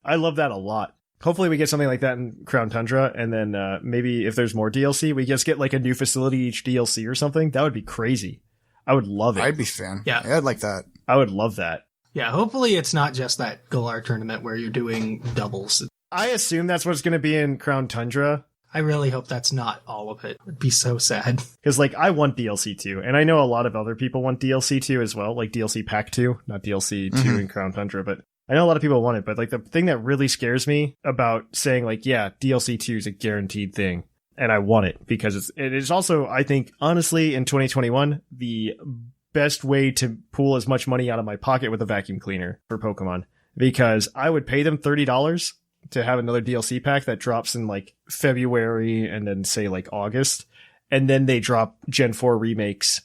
I love that a lot. Hopefully we get something like that in Crown Tundra, and then maybe if there's more DLC, we just get like a new facility each DLC or something. That would be crazy. I would love it. I'd be a fan. Yeah. I'd like that. I would love that. Yeah, hopefully it's not just that Galar tournament where you're doing doubles. I assume that's what's going to be in Crown Tundra. I really hope that's not all of it. It'd be so sad. Because, like, I want DLC 2, and I know a lot of other people want DLC 2 as well, like DLC Pack 2, not DLC 2 in Crown Tundra, but I know a lot of people want it, but, like, the thing that really scares me about saying, like, yeah, DLC 2 is a guaranteed thing, and I want it, because it is also, I think, honestly, in 2021, the best way to pull as much money out of my pocket with a vacuum cleaner for Pokemon, because I would pay them $30 to have another DLC pack that drops in like February and then say like August, and then they drop Gen 4 remakes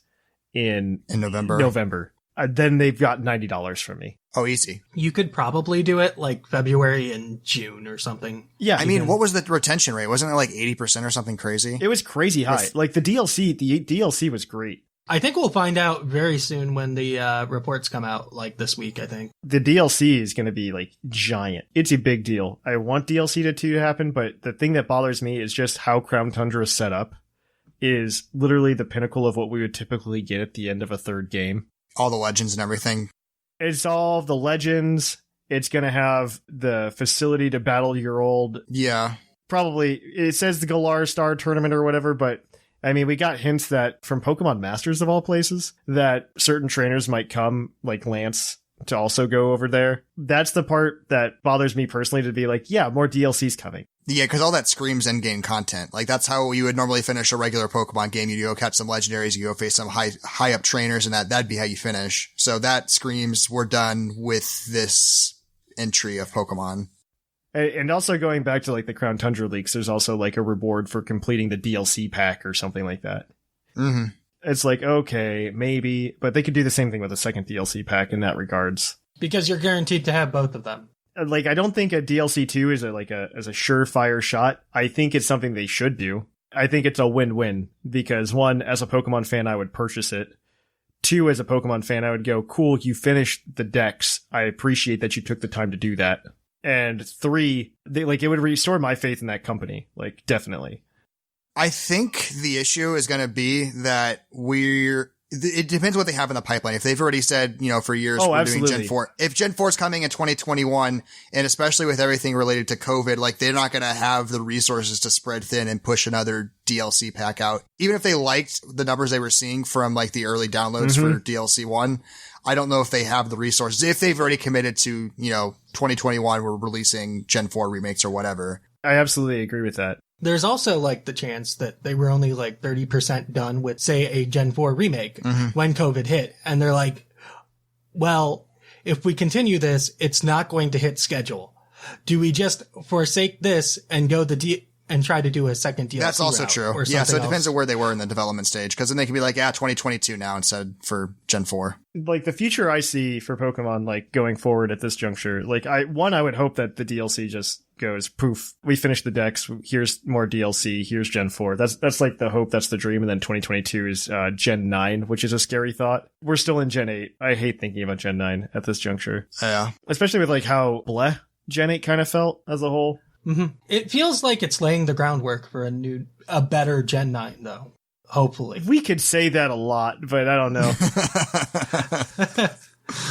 in November. Then they've got $90 from me. Oh, easy. You could probably do it like February and June or something. Yeah. I mean, what was the retention rate? Wasn't it like 80% or something crazy? It was crazy high. Like the DLC was great. I think we'll find out very soon when the reports come out, like this week, I think. The DLC is going to be like giant. It's a big deal. I want DLC to happen, but the thing that bothers me is just how Crown Tundra is set up is literally the pinnacle of what we would typically get at the end of a third game. All the legends and everything. It's all the legends. It's going to have the facility to battle your old. Yeah. Probably, it says the Galar Star Tournament or whatever, but I mean, we got hints that from Pokemon Masters of all places that certain trainers might come, like Lance, to also go over there. That's the part that bothers me personally, to be like, yeah, more DLC's coming. Yeah, because all that screams endgame content. Like, that's how you would normally finish a regular Pokemon game. You go catch some legendaries, you go face some high up trainers, and that'd be how you finish. So that screams we're done with this entry of Pokemon. And also going back to like the Crown Tundra leaks, there's also like a reward for completing the DLC pack or something like that. Mm-hmm. It's like, okay, maybe, but they could do the same thing with a second DLC pack in that regards. Because you're guaranteed to have both of them. Like, I don't think a DLC 2 is a surefire shot. I think it's something they should do. I think it's a win-win because 1, as a Pokemon fan, I would purchase it. 2, as a Pokemon fan, I would go, cool, you finished the decks. I appreciate that you took the time to do that. And 3, it would restore my faith in that company. Like, definitely. I think the issue is going to be that it depends what they have in the pipeline. If they've already said, for years, we're absolutely. doing Gen 4. If Gen 4 is coming in 2021, and especially with everything related to COVID, like they're not going to have the resources to spread thin and push another DLC pack out. Even if they liked the numbers they were seeing from like the early downloads for DLC 1, I don't know if they have the resources. If they've already committed to, 2021, we're releasing Gen 4 remakes or whatever. I absolutely agree with that. There's also like the chance that they were only like 30% done with, say, a Gen 4 remake when COVID hit. And they're like, well, if we continue this, it's not going to hit schedule. Do we just forsake this and go and try to do a second DLC? That's also route true. Or Yeah, so it else? depends on where they were in the development stage. Because then they can be like, 2022 now instead for Gen 4. Like, the future I see for Pokemon, like, going forward at this juncture, like, I would hope that the DLC just goes, poof, we finished the decks, here's more DLC, here's Gen 4. That's like the hope, that's the dream, and then 2022 is Gen 9, which is a scary thought. We're still in Gen 8. I hate thinking about Gen 9 at this juncture. Yeah. Especially with, like, how bleh Gen 8 kind of felt as a whole. Mm-hmm. It feels like it's laying the groundwork for a better Gen 9, though. Hopefully. We could say that a lot, but I don't know.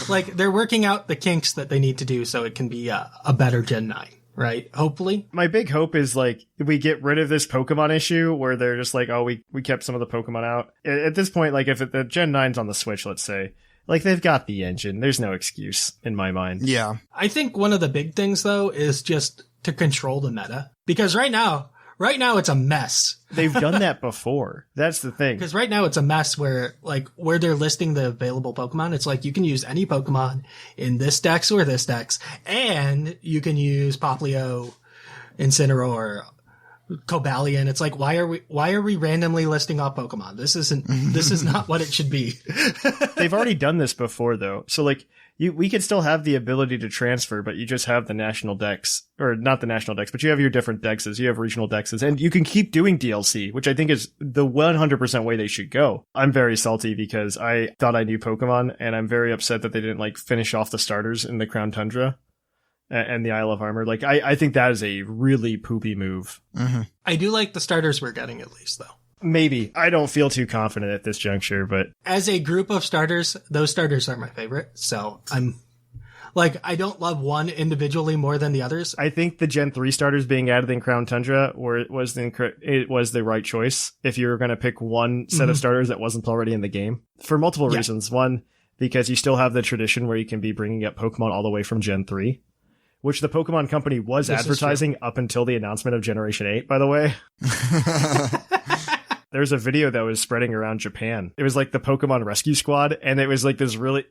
Like, they're working out the kinks that they need to do so it can be a better Gen 9, right? Hopefully. My big hope is, like, we get rid of this Pokemon issue where they're just like, oh, we kept some of the Pokemon out. At this point, like, if the Gen 9's on the Switch, let's say, like, they've got the engine. There's no excuse in my mind. Yeah. I think one of the big things, though, is just to control the meta. Because right now it's a mess. They've done that before. That's the thing. Because right now it's a mess where they're listing the available Pokemon. It's like you can use any Pokemon in this dex or this dex, and you can use Popplio, Incineroar, Cobalion. It's like, why are we randomly listing off Pokemon? This is not what it should be. They've already done this before, though. So, like, we could still have the ability to transfer, but you just have the national decks, or not the national decks, but you have your different dexes, you have regional dexes, and you can keep doing DLC, which I think is the 100% way they should go. I'm very salty because I thought I knew Pokemon, and I'm very upset that they didn't, like, finish off the starters in the Crown Tundra and the Isle of Armor. Like, I think that is a really poopy move. Mm-hmm. I do like the starters we're getting, at least, though. Maybe. I don't feel too confident at this juncture, but as a group of starters, those starters are my favorite. So I'm like, I don't love one individually more than the others. I think the Gen 3 starters being added in Crown Tundra was the right choice if you were going to pick one set of starters that wasn't already in the game. For multiple reasons. One, because you still have the tradition where you can be bringing up Pokemon all the way from Gen 3. Which the Pokemon Company was advertising up until the announcement of Generation 8, by the way. There's a video that was spreading around Japan. It was like the Pokemon Rescue Squad, and it was like this is really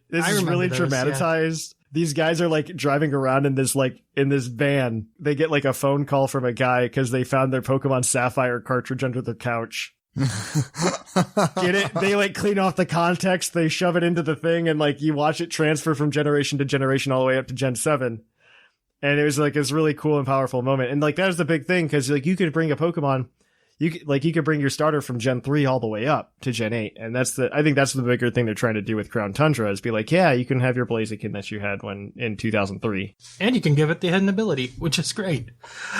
dramatized. Yeah. These guys are like driving around in this van. They get like a phone call from a guy because they found their Pokemon Sapphire cartridge under their couch. Get it? They like clean off the context, they shove it into the thing, and like you watch it transfer from generation to generation all the way up to Gen 7. And it was like this really cool and powerful moment. And like that was the big thing, because like you could bring a Pokemon. You could bring your starter from Gen 3 all the way up to Gen 8. And I think that's the bigger thing they're trying to do with Crown Tundra is be like, yeah, you can have your Blaziken that you had in 2003. And you can give it the hidden ability, which is great.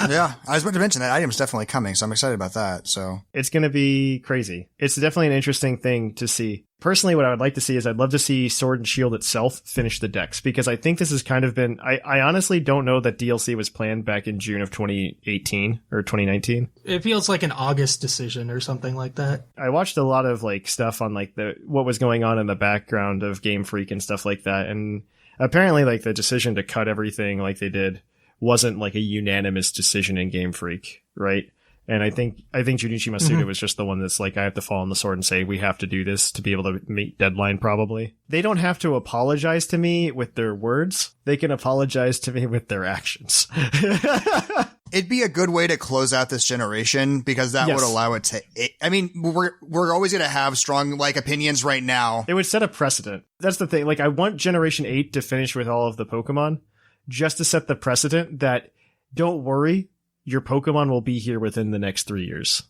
Yeah, I was about to mention that item's definitely coming, so I'm excited about that. So it's going to be crazy. It's definitely an interesting thing to see. Personally, what I would like to see is I'd love to see Sword and Shield itself finish the decks, because I think this has kind of been... I honestly don't know that DLC was planned back in June of 2018 or 2019. It feels like an August decision or something like that. I watched a lot of like stuff on like what was going on in the background of Game Freak and stuff like that, and apparently like the decision to cut everything like they did wasn't like a unanimous decision in Game Freak, right? And I think Junichi Masuda was just the one that's like, I have to fall on the sword and say, we have to do this to be able to meet deadline, probably. They don't have to apologize to me with their words. They can apologize to me with their actions. It'd be a good way to close out this generation, because that would allow it to... I mean, we're always going to have strong like opinions right now. It would set a precedent. That's the thing. Like, I want Generation 8 to finish with all of the Pokemon. just to set the precedent that don't worry, your Pokemon will be here within the next 3 years.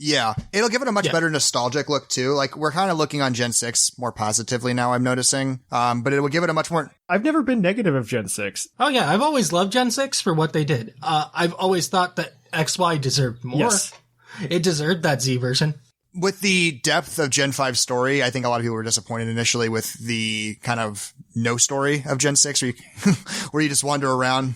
Yeah, it'll give it a much better nostalgic look too. Like we're kind of looking on Gen 6 more positively now, I'm noticing. But it will give it a much more... I've never been negative of Gen 6. Oh yeah, I've always loved Gen 6 for what they did. I've always thought that XY deserved more. Yes. It deserved that Z version. With the depth of Gen 5 story, I think a lot of people were disappointed initially with the kind of no story of Gen 6 where you just wander around.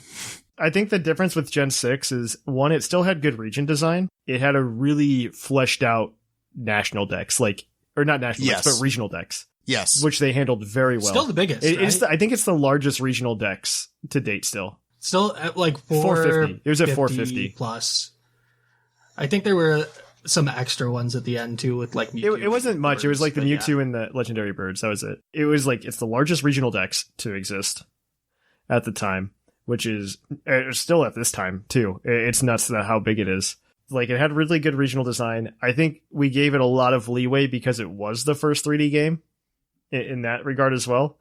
I think the difference with Gen 6 is, one, it still had good region design. It had a really fleshed out national dex, or not national dex, but regional dex. Yes. Which they handled very well. Still the biggest, right? I think it's the largest regional dex to date still. Still at 450. It was at 450 plus. I think there were some extra ones at the end too with Mewtwo. It wasn't much. Birds, it was the Mewtwo and the legendary birds. That was it. It was it's the largest regional dex to exist at the time. Which is still at this time, too. It's nuts how big it is. It had really good regional design. I think we gave it a lot of leeway because it was the first 3D game in that regard as well.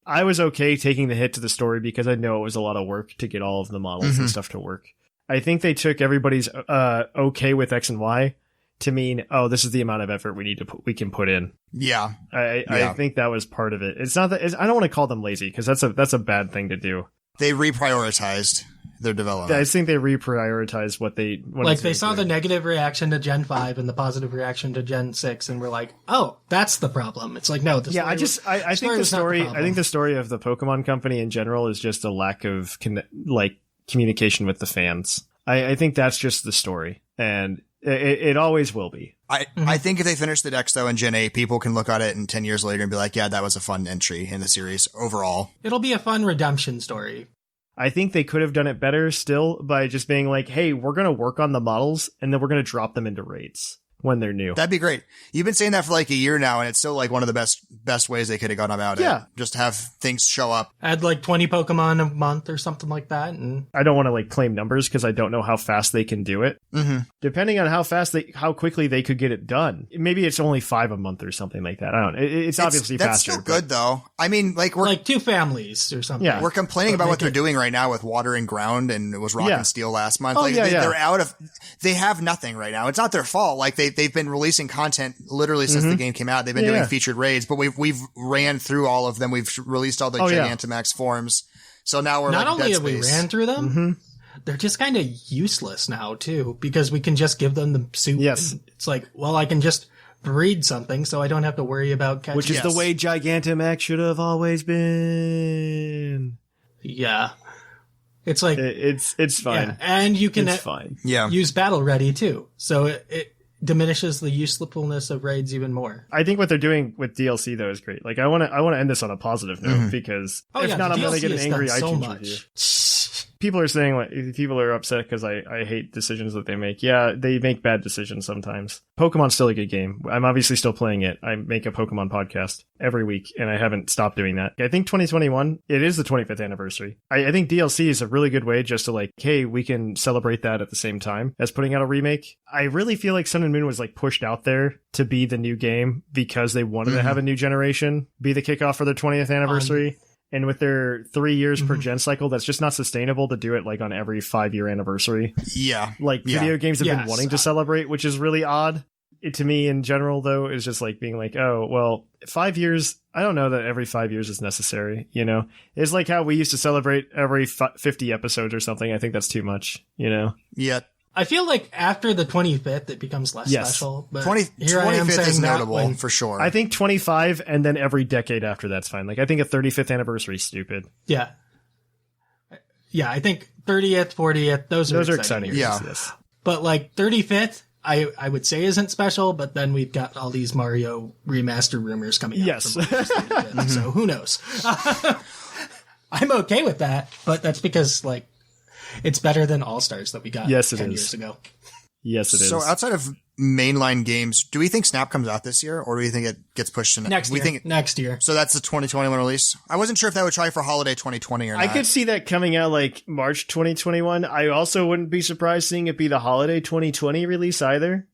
I was okay taking the hit to the story because I know it was a lot of work to get all of the models and stuff to work. I think they took everybody's okay with X and Y to mean, oh, this is the amount of effort we can put in. Yeah. I think that was part of it. It's not that I don't want to call them lazy because that's a bad thing to do. They reprioritized their development. I think they reprioritized what they... they saw the negative reaction to Gen 5 and the positive reaction to Gen 6 and were like, oh, that's the problem. It's no. I think the story of the Pokemon Company in general is just a lack of communication with the fans. I think that's just the story. And it always will be. I think if they finish the dex, though, in Gen 8, people can look at it in 10 years later and be like, yeah, that was a fun entry in the series overall. It'll be a fun redemption story. I think they could have done it better still by just being hey, we're going to work on the models and then we're going to drop them into raids when they're new. That'd be great. You've been saying that for a year now, and it's still one of the best ways they could have gone about it. Just have things show up. Add 20 Pokemon a month or something like that. And I don't want to claim numbers because I don't know how fast they can do it. Mm-hmm. Depending on how quickly they could get it done. Maybe it's only 5 a month or something like that. I don't know. It's obviously that's faster. That's still good though. I mean, we're 2 families or something. Yeah. We're complaining about what they're doing right now with Water and Ground, and it was Rock and Steel last month. They're out of, they have nothing right now. It's not their fault. They've been releasing content literally since the game came out. They've been doing featured raids, but we've ran through all of them. We've released all the Gigantamax forms. So now we're not only Dead have we Space. ran through them, they're just kind of useless now too, because we can just give them the soup. Yes. It's I can just breed something so I don't have to worry about catching. Which is the way Gigantamax should have always been. Yeah. It's it's fine. Yeah, and you can fine. use Battle Ready too. So it diminishes the usefulness of raids even more. I think what they're doing with DLC though is great. I want to end this on a positive note because if not, I'm going to get an angry iTunes review. People are saying people are upset because I hate decisions that they make. Yeah, they make bad decisions sometimes. Pokemon's still a good game. I'm obviously still playing it. I make a Pokemon podcast every week, and I haven't stopped doing that. I think 2021, it is the 25th anniversary. I think DLC is a really good way just to hey, we can celebrate that at the same time as putting out a remake. I really feel like Sun and Moon was pushed out there to be the new game because they wanted to have a new generation be the kickoff for their 20th anniversary. And with their 3 years per gen cycle, that's just not sustainable to do it on every 5-year anniversary. Yeah. Video games have been wanting to celebrate, which is really odd. To me in general, though, is just being oh, well, 5 years. I don't know that every 5 years is necessary. It's how we used to celebrate every 50 episodes or something. I think that's too much, Yeah. I feel after the 25th, it becomes less special. But 25th is notable for sure. I think 25 and then every decade after that's fine. I think a 35th anniversary is stupid. Yeah. Yeah, I think 30th, 40th, those are exciting. Years, yes. But 35th, I would say isn't special, but then we've got all these Mario remaster rumors coming out. Yes. So who knows? I'm okay with that, but that's because it's better than All-Stars that we got 10 years ago. Yes, it is. So outside of mainline games, do we think Snap comes out this year, or do we think it gets pushed to next year? Next year. So that's the 2021 release? I wasn't sure if that would try for holiday 2020 or not. I could see that coming out March 2021. I also wouldn't be surprised seeing it be the holiday 2020 release either.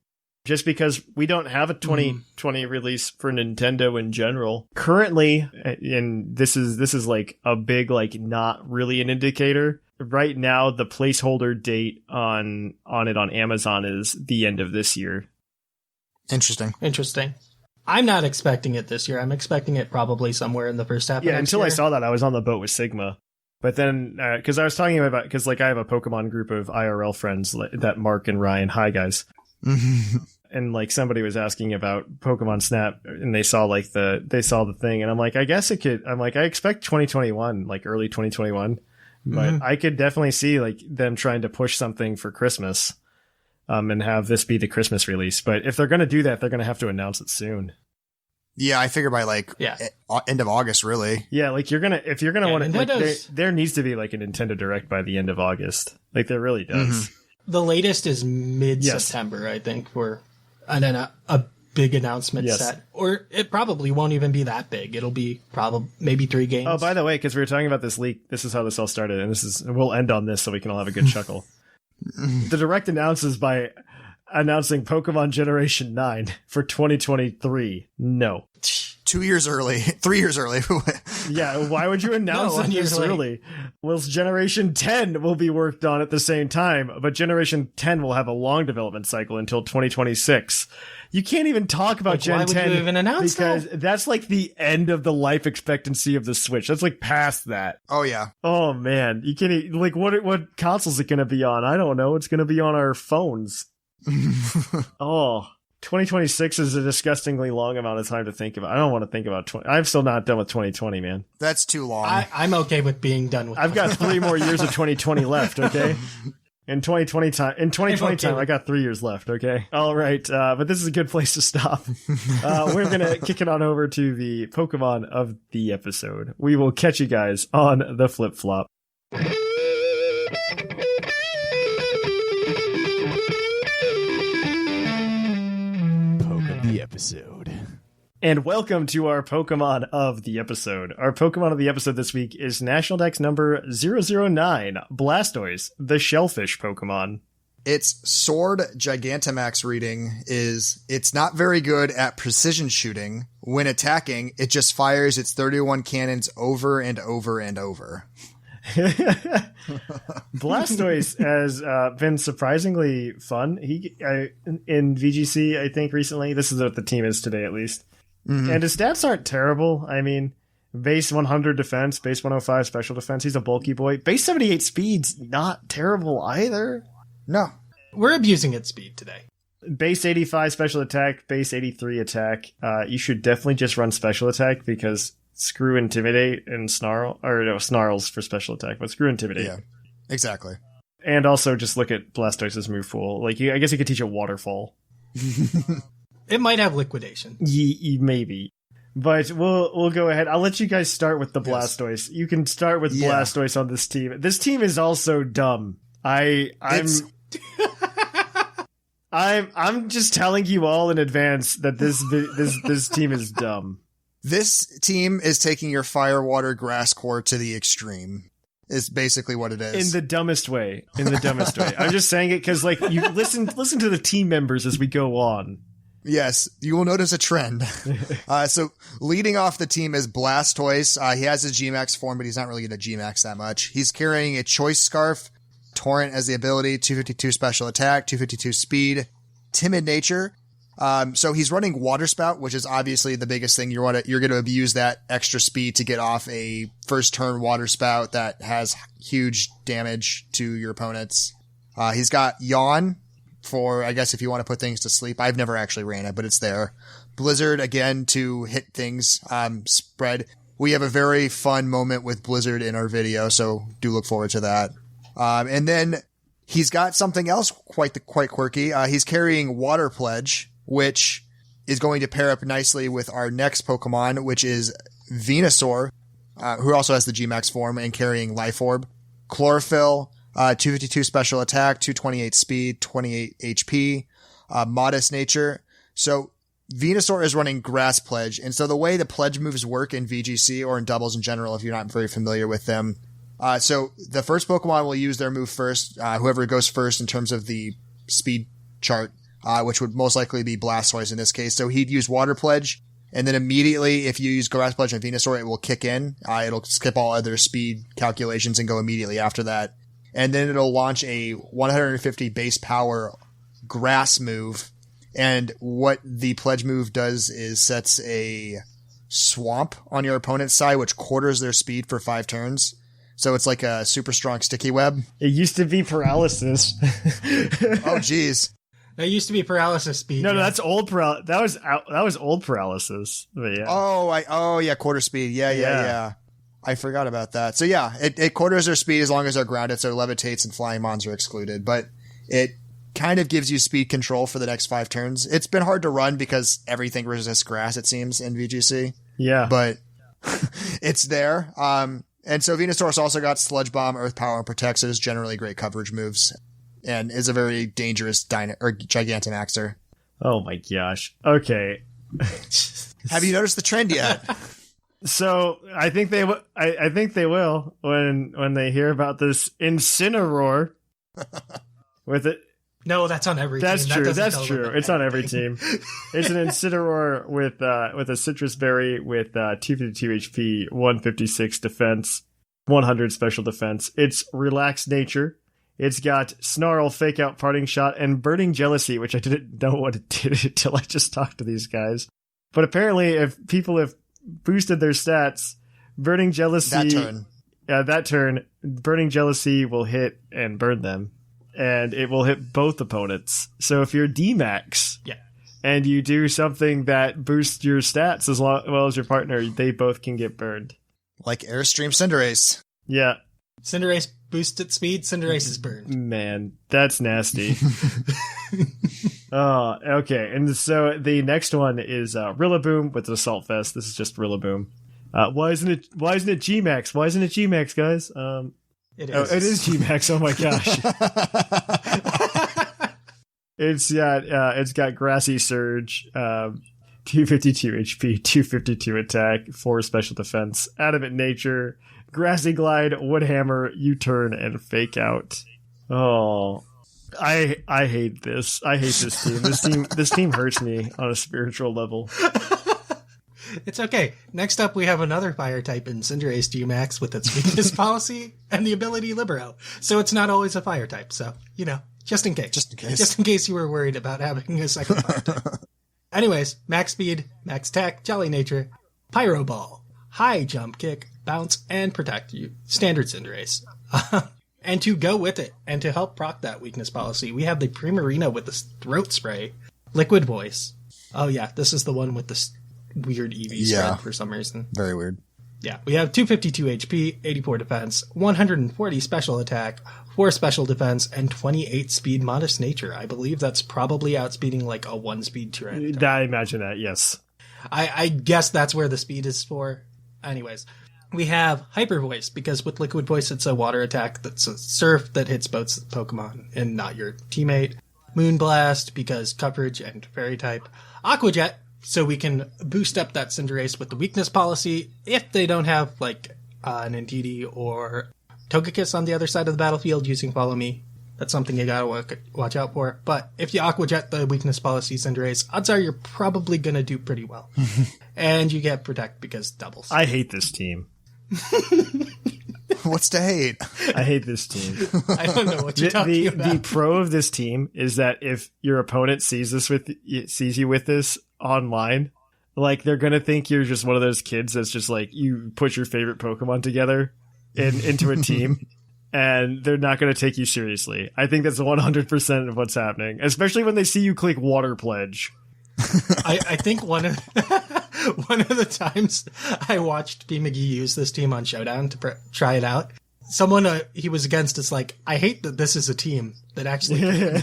just because we don't have a 2020 release for Nintendo in general. Currently, and this is like a big, like, not really an indicator. Right now, the placeholder date on Amazon is the end of this year. Interesting. I'm not expecting it this year. I'm expecting it probably somewhere in the first half of next until year. I saw that, I was on the boat with Sigma. But then, because I was talking about, because like I have a Pokemon group of IRL friends that Mark and Ryan, hi guys. And like somebody was asking about Pokemon Snap and they saw the thing and I'm like, I guess it could, I'm like, I expect 2021, like early 2021, but I could definitely see like them trying to push something for Christmas. And have this be the Christmas release. But if they're going to do that, they're going to have to announce it soon. Yeah, I figure by end of August, really. Yeah, like if you're gonna want to, like, there needs to be like a Nintendo Direct by the end of August. Like there really does. The latest is mid-September, I think, for a big announcement set. Or it probably won't even be that big. It'll be maybe 3 games. Oh, by the way, because we were talking about this leak, this is how this all started, and we'll end on this so we can all have a good chuckle. The Direct announces by announcing Pokemon Generation 9 for 2023. No. 2 years early. 3 years early. Yeah, why would you announce it this early? Well, Generation 10 will be worked on at the same time, but Generation 10 will have a long development cycle until 2026. You can't even talk about Gen 10 why would you even announce because that's like the end of the life expectancy of the Switch. That's like past that. Oh yeah. Oh man, you can't like what console is it going to be on? I don't know. It's going to be on our phones. 2026 is a disgustingly long amount of time to think about. I don't want to think about 20. I'm still not done with 2020, man. That's too long. I'm okay with being done with. I've got 3 more years of 2020 left. Okay. In 2020 time, I got 3 years left, okay? All right, but this is a good place to stop. We're going to kick it on over to the Pokemon of the episode. We will catch you guys on the flip-flop. Poke of the episode. And welcome to our Pokemon of the episode. Our Pokemon of the episode this week is National Dex number 009, Blastoise, the Shellfish Pokemon. Its Sword Gigantamax reading is, it's not very good at precision shooting. When attacking, it just fires its 31 cannons over and over and over. Blastoise has been surprisingly fun. In VGC, I think recently, this is what the team is today at least. And his stats aren't terrible. I mean, base 100 defense, base 105 special defense. He's a bulky boy. Base 78 speed's not terrible either. No. We're abusing its speed today. Base 85 special attack, base 83 attack. You should definitely just run special attack because screw Intimidate and Snarls for special attack, but screw Intimidate. Yeah, exactly. And also just look at Blastoise's move pool. Like, I guess you could teach it Waterfall. It might have Liquidation. Maybe. But we'll go ahead. I'll let you guys start with the Blastoise. You can start with Blastoise on this team. This team is also dumb. I'm just telling you all in advance that this team is dumb. This team is taking your Fire, Water, Grass core to the extreme. Is basically what it is. In the dumbest way. I'm just saying it because, like, you listen to the team members as we go on. Yes, you will notice a trend. So leading off the team is Blastoise. He has his Gmax form, but he's not really going to Gmax that much. He's carrying a Choice Scarf, Torrent as the ability, 252 special attack, 252 speed, timid nature. So he's running Water Spout, which is obviously the biggest thing. You're going to abuse that extra speed to get off a first turn Water Spout that has huge damage to your opponents. He's got Yawn for, I guess, if you want to put things to sleep. I've never actually ran it, but it's there. Blizzard, again, to hit things, spread. We have a very fun moment with Blizzard in our video, so do look forward to that. And then he's got something else quite quirky. He's carrying Water Pledge, which is going to pair up nicely with our next Pokemon, which is Venusaur, who also has the Gmax form and carrying Life Orb. Chlorophyll, 252 special attack, 228 speed, 28 HP, modest nature. So Venusaur is running Grass Pledge. And so the way the pledge moves work in VGC or in doubles in general, if you're not very familiar with them. So the first Pokemon will use their move first. Whoever goes first in terms of the speed chart which would most likely be Blastoise in this case. So he'd use Water Pledge, and then immediately, if you use Grass Pledge on Venusaur, it will kick in. It'll skip all other speed calculations and go immediately after that. And then it'll launch a 150 base power Grass move. And what the Pledge move does is sets a Swamp on your opponent's side, which quarters their speed for 5 turns. So it's like a super strong Sticky Web. It used to be Paralysis. Oh, geez. That used to be Paralysis speed. No, that's old Paralysis. That was old Paralysis. But yeah. Oh, quarter speed. Yeah. I forgot about that. So yeah, it quarters their speed as long as they're grounded, so levitates and flying mons are excluded. But it kind of gives you speed control for the next 5 turns. It's been hard to run because everything resists grass, it seems, in VGC. Yeah. But it's there. And so Venusaur's also got Sludge Bomb, Earth Power, and Protect, so it's generally great coverage moves. And is a very dangerous Gigantamaxer. Oh my gosh. Okay. Have you noticed the trend yet? So I think they will when they hear about this Incineroar with it. No, that's on every team. That's true. That's true. It's on every team. It's an Incineroar with a Citrus Berry with 252 HP, 156 defense, 100 special defense. It's Relaxed Nature. It's got Snarl, Fake Out, Parting Shot, and Burning Jealousy, which I didn't know what it did until I just talked to these guys. But apparently, if people have boosted their stats, Burning Jealousy... That turn, Burning Jealousy will hit and burn them. And it will hit both opponents. So if you're D-Max... Yeah. And you do something that boosts your stats as well as your partner, they both can get burned. Like Airstream Cinderace. Yeah. Cinderace boosted speed, Cinderace is burned. Man, that's nasty. Oh, okay. And so the next one is Rillaboom with Assault Vest. This is just Rillaboom. Why isn't it G-Max? Why isn't it G-Max, guys? It is. Oh, it is G-Max. Oh my gosh. It's got Grassy Surge, 252 HP, 252 attack, 4 special defense, Adamant Nature, Grassy Glide, Wood Hammer, U-Turn, and Fake Out. Oh, I hate this. I hate this team. This team hurts me on a spiritual level. It's okay. Next up, we have another fire type in Cinderace G-Max with its weakness policy and the ability Libero. So it's not always a fire type. So, just in case. Just in case you were worried about having a second fire type. Anyways, max speed, max attack, Jolly Nature, Pyro Ball, high jump kick, bounce, and protect you. Standard Cinderace. And to go with it, and to help proc that weakness policy, we have the Primarina with the Throat Spray, Liquid Voice. Oh yeah, this is the one with the weird EV spread for some reason. Very weird. Yeah, we have 252 HP, 84 defense, 140 special attack, 4 special defense, and 28 speed Modest Nature. I believe that's probably outspeeding like a 1-speed Tyranitar. I imagine that, yes. I guess that's where the speed is for. Anyways, we have Hyper Voice, because with Liquid Voice it's a water attack that's a surf that hits both Pokemon and not your teammate. Moonblast, because coverage and fairy type. Aqua Jet, so we can boost up that Cinderace with the weakness policy if they don't have, like, an Indeedee or Togekiss on the other side of the battlefield using Follow Me. That's something you gotta watch out for. But if you Aqua Jet the weakness policy Cinderace, odds are you're probably gonna do pretty well. And you get Protect because doubles. I hate this team. What's to hate? I hate this team. I don't know what you're talking about. The pro of this team is that if your opponent sees you with this online, like, they're gonna think you're just one of those kids that's just like, you put your favorite Pokemon together into a team, and they're not gonna take you seriously. I think that's 100% of what's happening, especially when they see you click Water Pledge. I think one of the times I watched PMcGee use this team on Showdown to try it out, someone he was against is like, I hate that this is a team that actually and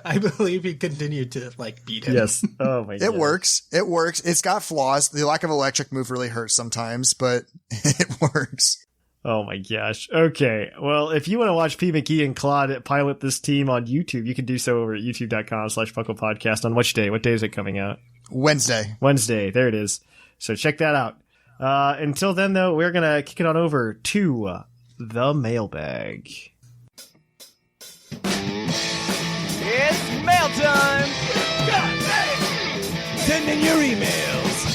I believe he continued to, like, beat him. Yes. Oh my god. It works. It's got flaws. The lack of electric move really hurts sometimes, but it works. Oh my gosh. Okay. Well, if you want to watch PMcGee and Claude pilot this team on YouTube, you can do so over at youtube.com/PuclPodcast. On which day? What day is it coming out? Wednesday. There it is. So check that out. Until then, though, we're going to kick it on over to the mailbag. mail time! Send in your emails!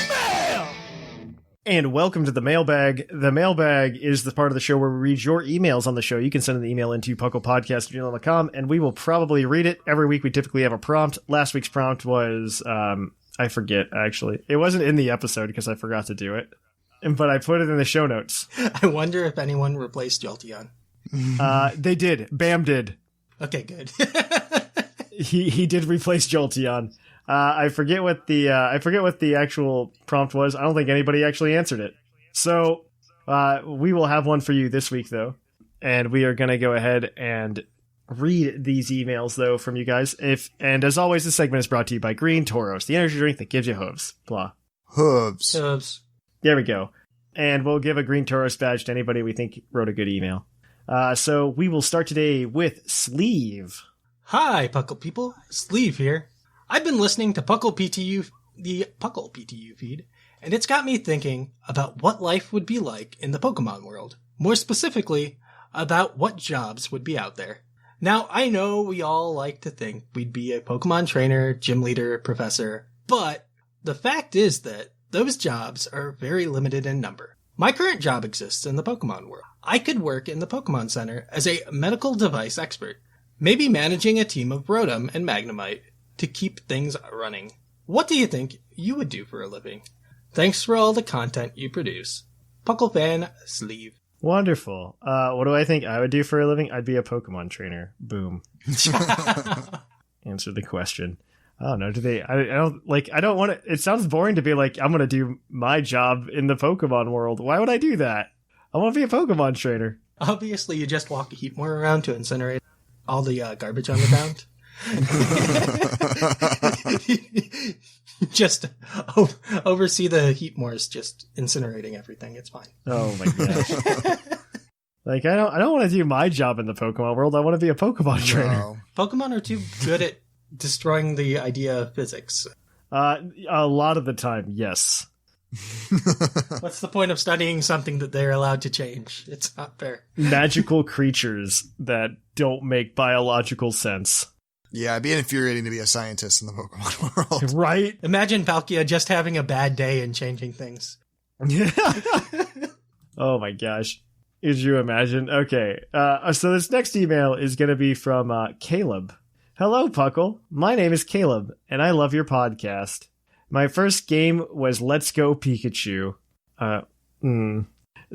Mail! And welcome to the Mailbag. The Mailbag is the part of the show where we read your emails on the show. You can send an email into puclpodcast@gmail.com, and we will probably read it. Every week we typically have a prompt. Last week's prompt was, I forget, actually. It wasn't in the episode because I forgot to do it. But I put it in the show notes. I wonder if anyone replaced Jolteon. They did. Bam did. Okay, good. He did replace Jolteon. I forget what the actual prompt was. I don't think anybody actually answered it. So we will have one for you this week, though, and we are going to go ahead and read these emails, though, from you guys. And as always, this segment is brought to you by Green Toros, the energy drink that gives you hooves. Blah. Hooves. There we go. And we'll give a Green Toros badge to anybody we think wrote a good email. So we will start today with Sleeve. Hi, Puckle people. Sleeve here. I've been listening to Puckle PTU, the Puckle PTU feed, and it's got me thinking about what life would be like in the Pokemon world. More specifically, about what jobs would be out there. Now, I know we all like to think we'd be a Pokemon trainer, gym leader, professor, but the fact is that those jobs are very limited in number. My current job exists in the Pokemon world. I could work in the Pokemon Center as a medical device expert, maybe managing a team of Rotom and Magnemite to keep things running. What do you think you would do for a living? Thanks for all the content you produce. Puckle fan, Sleeve. Wonderful. What do I think I would do for a living? I'd be a Pokemon trainer. Boom. Answer the question. I don't know. I don't want to. It sounds boring to be like, I'm going to do my job in the Pokemon world. Why would I do that? I want to be a Pokemon trainer. Obviously, you just walk a Heatmor around to incinerate all the garbage on the ground. Just oversee the Heatmors just incinerating everything. It's fine. Oh my gosh. Like, I don't want to do my job in the Pokemon world. I want to be a Pokemon trainer. No. Pokemon are too good at destroying the idea of physics. A lot of the time, yes. What's the point of studying something that they're allowed to change? It's not fair. Magical creatures that don't make biological sense. Yeah, it'd be infuriating to be a scientist in the Pokemon world. Right? Imagine Palkia just having a bad day and changing things. Oh my gosh. Could you imagine? Okay. So this next email is going to be from Caleb. Hello, Puckle. My name is Caleb, and I love your podcast. My first game was Let's Go Pikachu.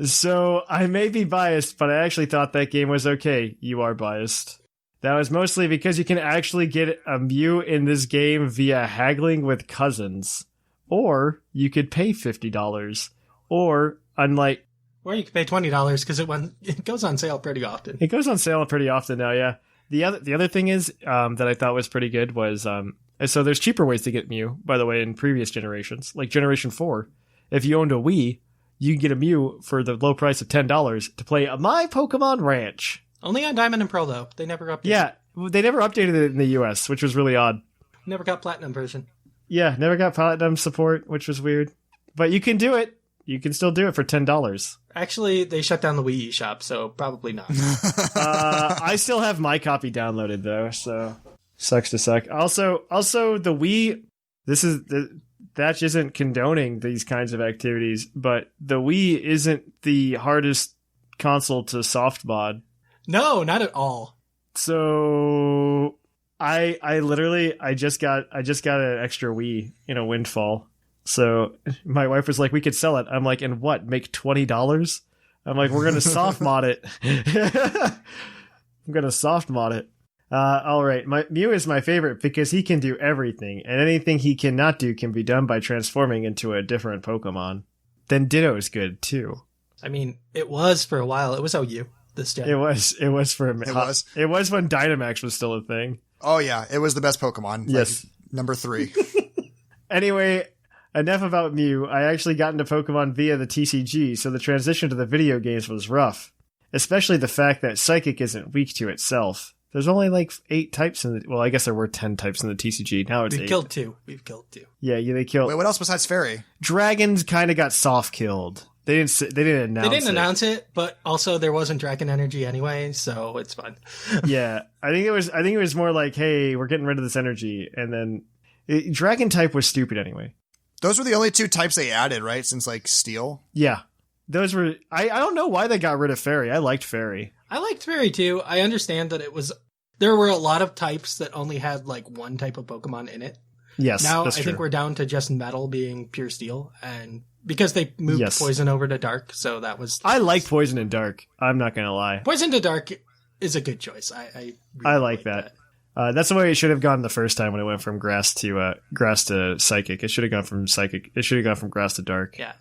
So I may be biased, but I actually thought that game was okay. You are biased. That was mostly because you can actually get a Mew in this game via haggling with cousins. Or you could pay $50. Or, unlike... Or you could pay $20 because it goes on sale pretty often. It goes on sale pretty often now, yeah. The other thing is that I thought was pretty good was so there's cheaper ways to get Mew, by the way, in previous generations, like Generation 4. If you owned a Wii, you can get a Mew for the low price of $10 to play My Pokemon Ranch. Only on Diamond and Pearl, though. They never updated. Yeah, they never updated it in the US, which was really odd. Never got Platinum version. Yeah, never got Platinum support, which was weird. But you can do it. You can still do it for $10. Actually, they shut down the Wii eShop, so probably not. I still have my copy downloaded, though, so sucks to suck. Also, the Wii, Thatch isn't condoning these kinds of activities, but the Wii isn't the hardest console to soft mod. No, not at all. So I just got an extra Wii in a windfall. So my wife was like, we could sell it. I'm like, and what? Make $20? I'm like, we're going to soft mod it. I'm going to soft mod it. All right. Mew is my favorite because he can do everything, and anything he cannot do can be done by transforming into a different Pokemon. Then Ditto is good too. I mean, it was for a while. It was OU this gen. It was for a minute. It was when Dynamax was still a thing. Oh yeah, it was the best Pokemon. Yes. Number 3. Anyway, enough about Mew. I actually got into Pokemon via the TCG, so the transition to the video games was rough. Especially the fact that Psychic isn't weak to itself. There's only like 8 types in the... Well, I guess there were 10 types in the TCG. Now it's 8. We've killed two. Yeah, they killed... Wait, what else besides Fairy? Dragons kind of got soft-killed. They didn't announce it, but also there wasn't Dragon Energy anyway, so it's fun. Yeah, I think it was more like, hey, we're getting rid of this energy, and then Dragon type was stupid anyway. Those were the only 2 types they added, right? Since like Steel. Yeah, those were. I don't know why they got rid of Fairy. I liked Fairy. I liked Fairy too. I understand that there were a lot of types that only had like one type of Pokemon in it. Yes, now that's I true. think we're down to just Metal being pure Steel, and because they moved Poison over to Dark, so that was. I like Poison and Dark. I'm not gonna lie. Poison to Dark is a good choice. I really like that. That's the way it should have gone the first time when it went from grass to psychic. It should have gone from psychic. It should have gone from grass to dark. Yeah.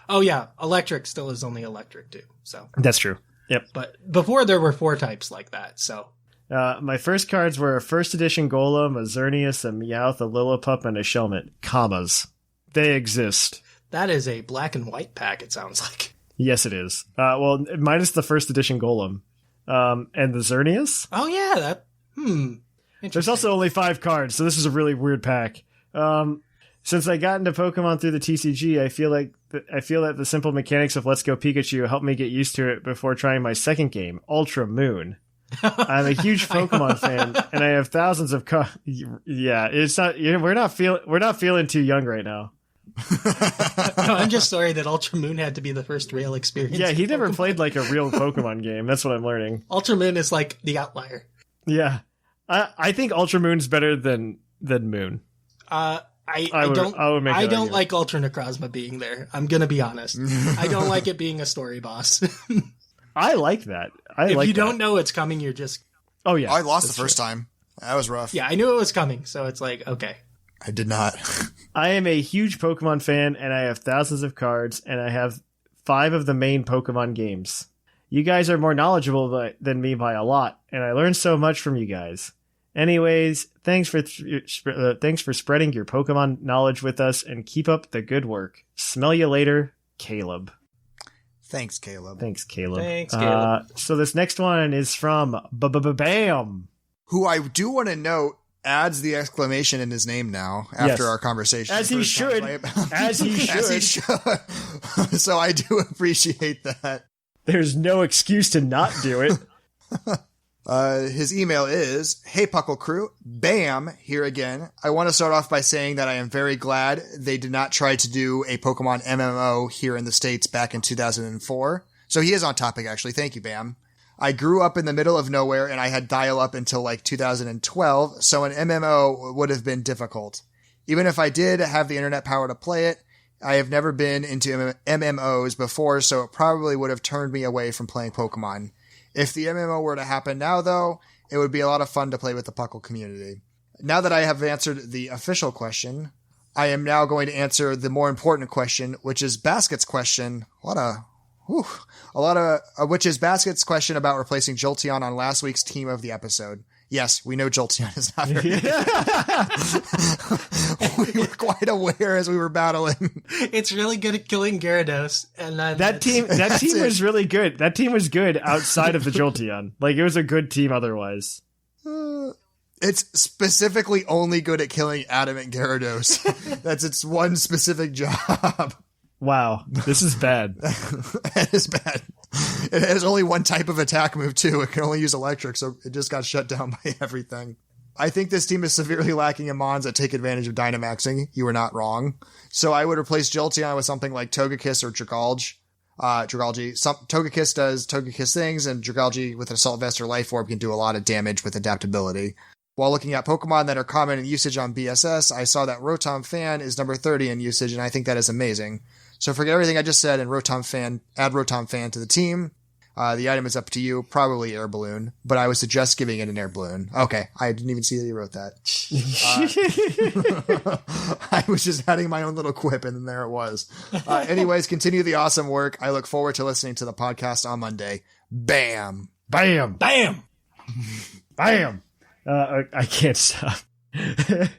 Oh yeah, electric still is only electric too. So that's true. Yep. But before there were 4 types like that. So my first cards were a first edition Golem, a Xerneas, a Meowth, a Lillipup, and a Shelmet. Commas. They exist. That is a black and white pack. It sounds like. Yes, it is. Well, minus the first edition Golem, and the Xerneas. Oh yeah, that. There's also only 5 cards, so this is a really weird pack. Since I got into Pokemon through the TCG, I feel that the simple mechanics of Let's Go Pikachu helped me get used to it before trying my second game, Ultra Moon. I'm a huge Pokemon fan, and I have thousands of Yeah, it's not. We're not feeling too young right now. No, I'm just sorry that Ultra Moon had to be the first real experience. Yeah, he never played like a real Pokemon game. That's what I'm learning. Ultra Moon is like the outlier. Yeah, I think Ultra Moon's better than Moon. I don't like Ultra Necrozma being there. I'm gonna be honest. I don't like it being a story boss. I like that. If you don't know it's coming, you're just. Oh yeah, I lost the first time. That was rough. Yeah, I knew it was coming, so it's like okay. I did not. I am a huge Pokemon fan, and I have thousands of cards, and I have 5 of the main Pokemon games. You guys are more knowledgeable than me by a lot, and I learned so much from you guys. Anyways, thanks for spreading your Pokemon knowledge with us, and keep up the good work. Smell you later, Caleb. Thanks, Caleb. So this next one is from Bam, who I do want to note adds the exclamation in his name now after our conversation. As he should. As he should. So I do appreciate that. There's no excuse to not do it. His email is, "Hey Puckle crew, Bam here again. I want to start off by saying that I am very glad they did not try to do a Pokemon MMO here in the States back in 2004. So he is on topic actually. Thank you, Bam. I grew up in the middle of nowhere and I had dial-up until like 2012, so an MMO would have been difficult. Even if I did have the internet power to play it, I have never been into MMOs before, so it probably would have turned me away from playing Pokemon. If the MMO were to happen now, though, it would be a lot of fun to play with the Puckle community. Now that I have answered the official question, I am now going to answer the more important question, which is Basket's question. Which is Basket's question about replacing Jolteon on last week's team of the episode. Yes, we know Jolteon is not very good. We were quite aware as we were battling. It's really good at killing Gyarados. And that team was really good. That team was good outside of the Jolteon. Like, it was a good team otherwise. It's specifically only good at killing Adamant Gyarados. That's its one specific job. Wow, this is bad. It is bad. It has only one type of attack move, too. It can only use electric, so it just got shut down by everything. I think this team is severely lacking in Mons that take advantage of Dynamaxing. You were not wrong. So I would replace Jolteon with something like Togekiss or Dragalge. Togekiss does Togekiss things, and Dragalge with an Assault Vest or Life Orb can do a lot of damage with adaptability. While looking at Pokemon that are common in usage on BSS, I saw that Rotom Fan is number 30 in usage, and I think that is amazing. So forget everything I just said and add Rotom Fan to the team. The item is up to you, probably Air Balloon, but I would suggest giving it an Air Balloon. Okay, I didn't even see that you wrote that. I was just adding my own little quip, and then there it was. Anyways, continue the awesome work. I look forward to listening to the podcast on Monday. Bam! Bam! Bam! Bam! I can't stop. Green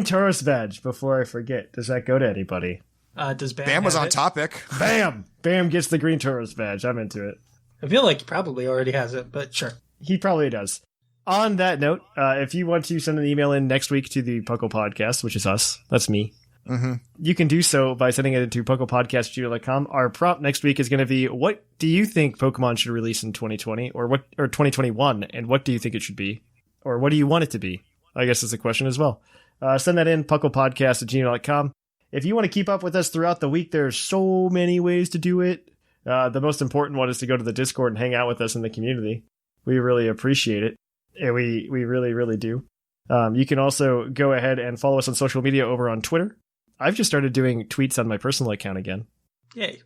Tauros badge, before I forget. Does that go to anybody? Does Bam was on topic. Bam! Bam gets the Green Tauros badge. I'm into it. I feel like he probably already has it, but sure. He probably does. On that note, if you want to send an email in next week to the PUCL Podcast, which is us, that's me, you can do so by sending it into puclpodcast@gmail.com. Our prompt next week is going to be, what do you think Pokemon should release in 2020 or 2021, and what do you think it should be? Or what do you want it to be? I guess is a question as well. Send that in, puclpodcast@gmail.com. If you want to keep up with us throughout the week, there's so many ways to do it. The most important one is to go to the Discord and hang out with us in the community. We really appreciate it. And we really, really do. You can also go ahead and follow us on social media over on Twitter. I've just started doing tweets on my personal account again. Yay.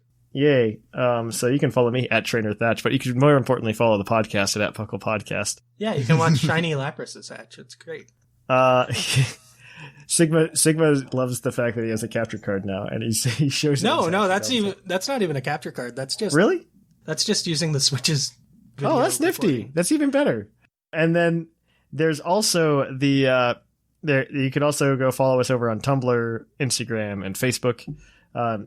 So you can follow me at Trainer Thatch, but you can more importantly follow the podcast at Puckle Podcast. Yeah, you can watch Shiny Lapras' Hatch. It's great. Sigma loves the fact that he has a capture card now, and he shows. No, that's not even a capture card. That's just really. That's just using the Switch's. Oh, that's nifty. Recording. That's even better. And then there's also the you can also go follow us over on Tumblr, Instagram, and Facebook.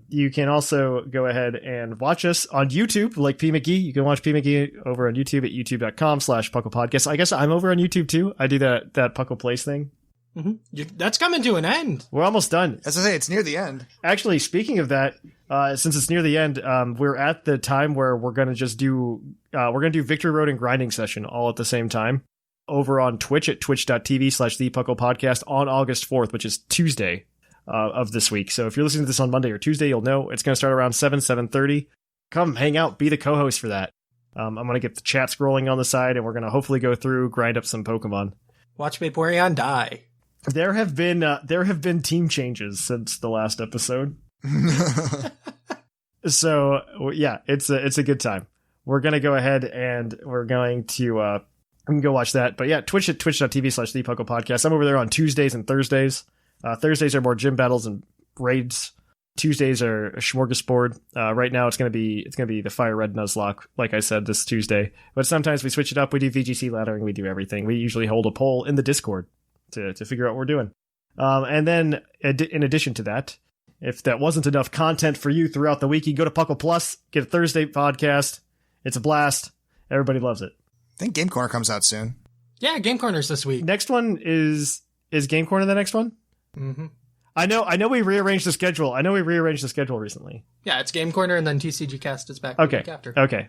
You can also go ahead and watch us on YouTube, like PMcGee. You can watch PMcGee over on YouTube at youtube.com/PucklePodcast. I guess I'm over on YouTube too. I do that Puckle Place thing. Mm-hmm. That's coming to an end. We're almost done. As I say, it's near the end. Actually, speaking of that, since it's near the end, we're at the time where we're going to just do Victory Road and Grinding Session all at the same time over on Twitch at twitch.tv/thepucklepodcast on August 4th, which is Tuesday of this week. So if you're listening to this on Monday or Tuesday, you'll know it's going to start around 7:30. Come hang out, be the co-host for that. I'm going to get the chat scrolling on the side, and we're going to hopefully go through, grind up some Pokemon. Watch Vaporeon die. There have been team changes since the last episode. So yeah, it's a good time. We're going to go ahead and we're going to we can go watch that. But yeah, Twitch at twitch.tv/thepucklepodcast. I'm over there on Tuesdays and Thursdays. Thursdays are more gym battles and raids. Tuesdays are a smorgasbord. Right now it's going to be the Fire Red Nuzlocke, like I said, this Tuesday. But sometimes we switch it up. We do VGC laddering. We do everything. We usually hold a poll in the Discord to figure out what we're doing. And then in addition to that, if that wasn't enough content for you throughout the week, you go to PUCL Plus, get a Thursday podcast. It's a blast. Everybody loves it. I think Game Corner comes out soon. Yeah, Game Corner's this week. Next one is Game Corner the next one? Mm-hmm. I know we rearranged the schedule. I know we rearranged the schedule recently. Yeah, it's Game Corner and then TCG Cast is back the week after. Okay.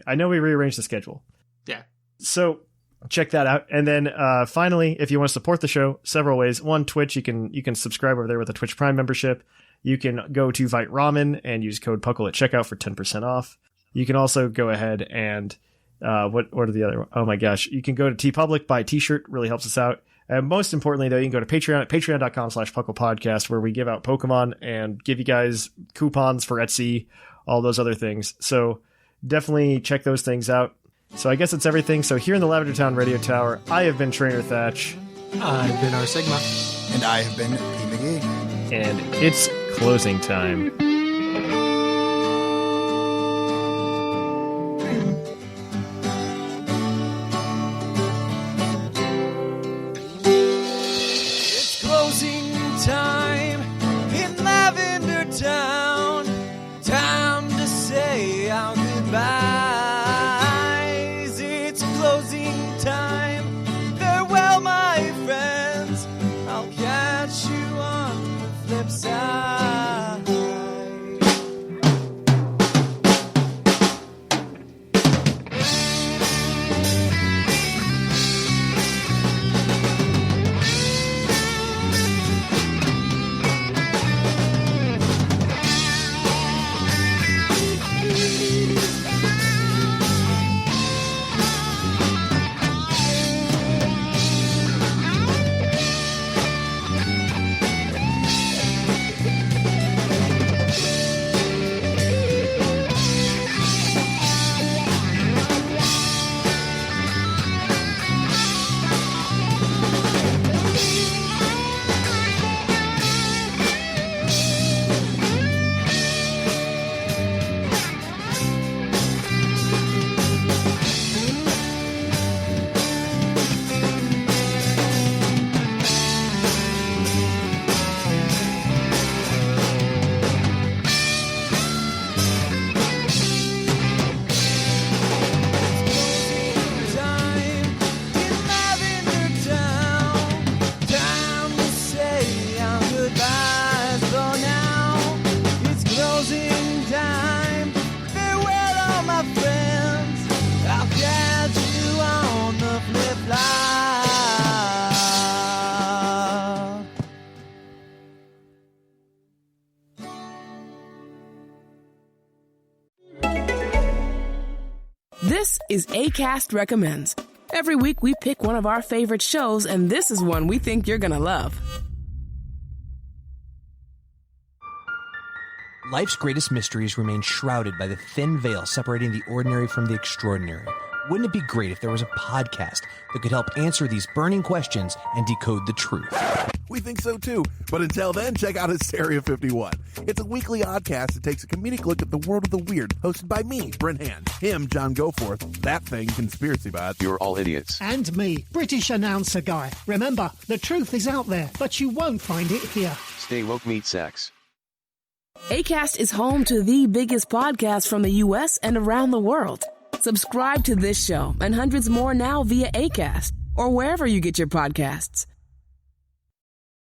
I know we rearranged the schedule. Yeah. So check that out. And then finally, if you want to support the show, several ways. One, Twitch, you can subscribe over there with a Twitch Prime membership. You can go to Vite Ramen and use code PUCKLE at checkout for 10% off. You can also go ahead and what are the other? Oh my gosh. You can go to TeePublic, buy a t-shirt, really helps us out. And most importantly, though, you can go to Patreon at patreon.com/PucklePodcast, where we give out Pokemon and give you guys coupons for Etsy, all those other things. So definitely check those things out. So I guess that's everything. So here in the Lavender Town Radio Tower, I have been Trainer Thatch. I've been our Sigma. And I have been PMcGee. And it's closing time. Time in Lavender Town. Time to say our goodbyes. It's closing time. Farewell, my friends. I'll catch you on the flip side. This is Acast Recommends. Every week we pick one of our favorite shows, and this is one we think you're gonna love. Life's greatest mysteries remain shrouded by the thin veil separating the ordinary from the extraordinary. Wouldn't it be great if there was a podcast that could help answer these burning questions and decode the truth? We think so too, but until then, check out Hysteria 51. It's a weekly oddcast that takes a comedic look at the world of the weird, hosted by me, Brent Hand, him, John Goforth, that thing, Conspiracy Bot. You're all idiots. And me, British announcer guy. Remember, the truth is out there, but you won't find it here. Stay woke, meet sex. Acast is home to the biggest podcasts from the U.S. and around the world. Subscribe to this show and hundreds more now via Acast or wherever you get your podcasts.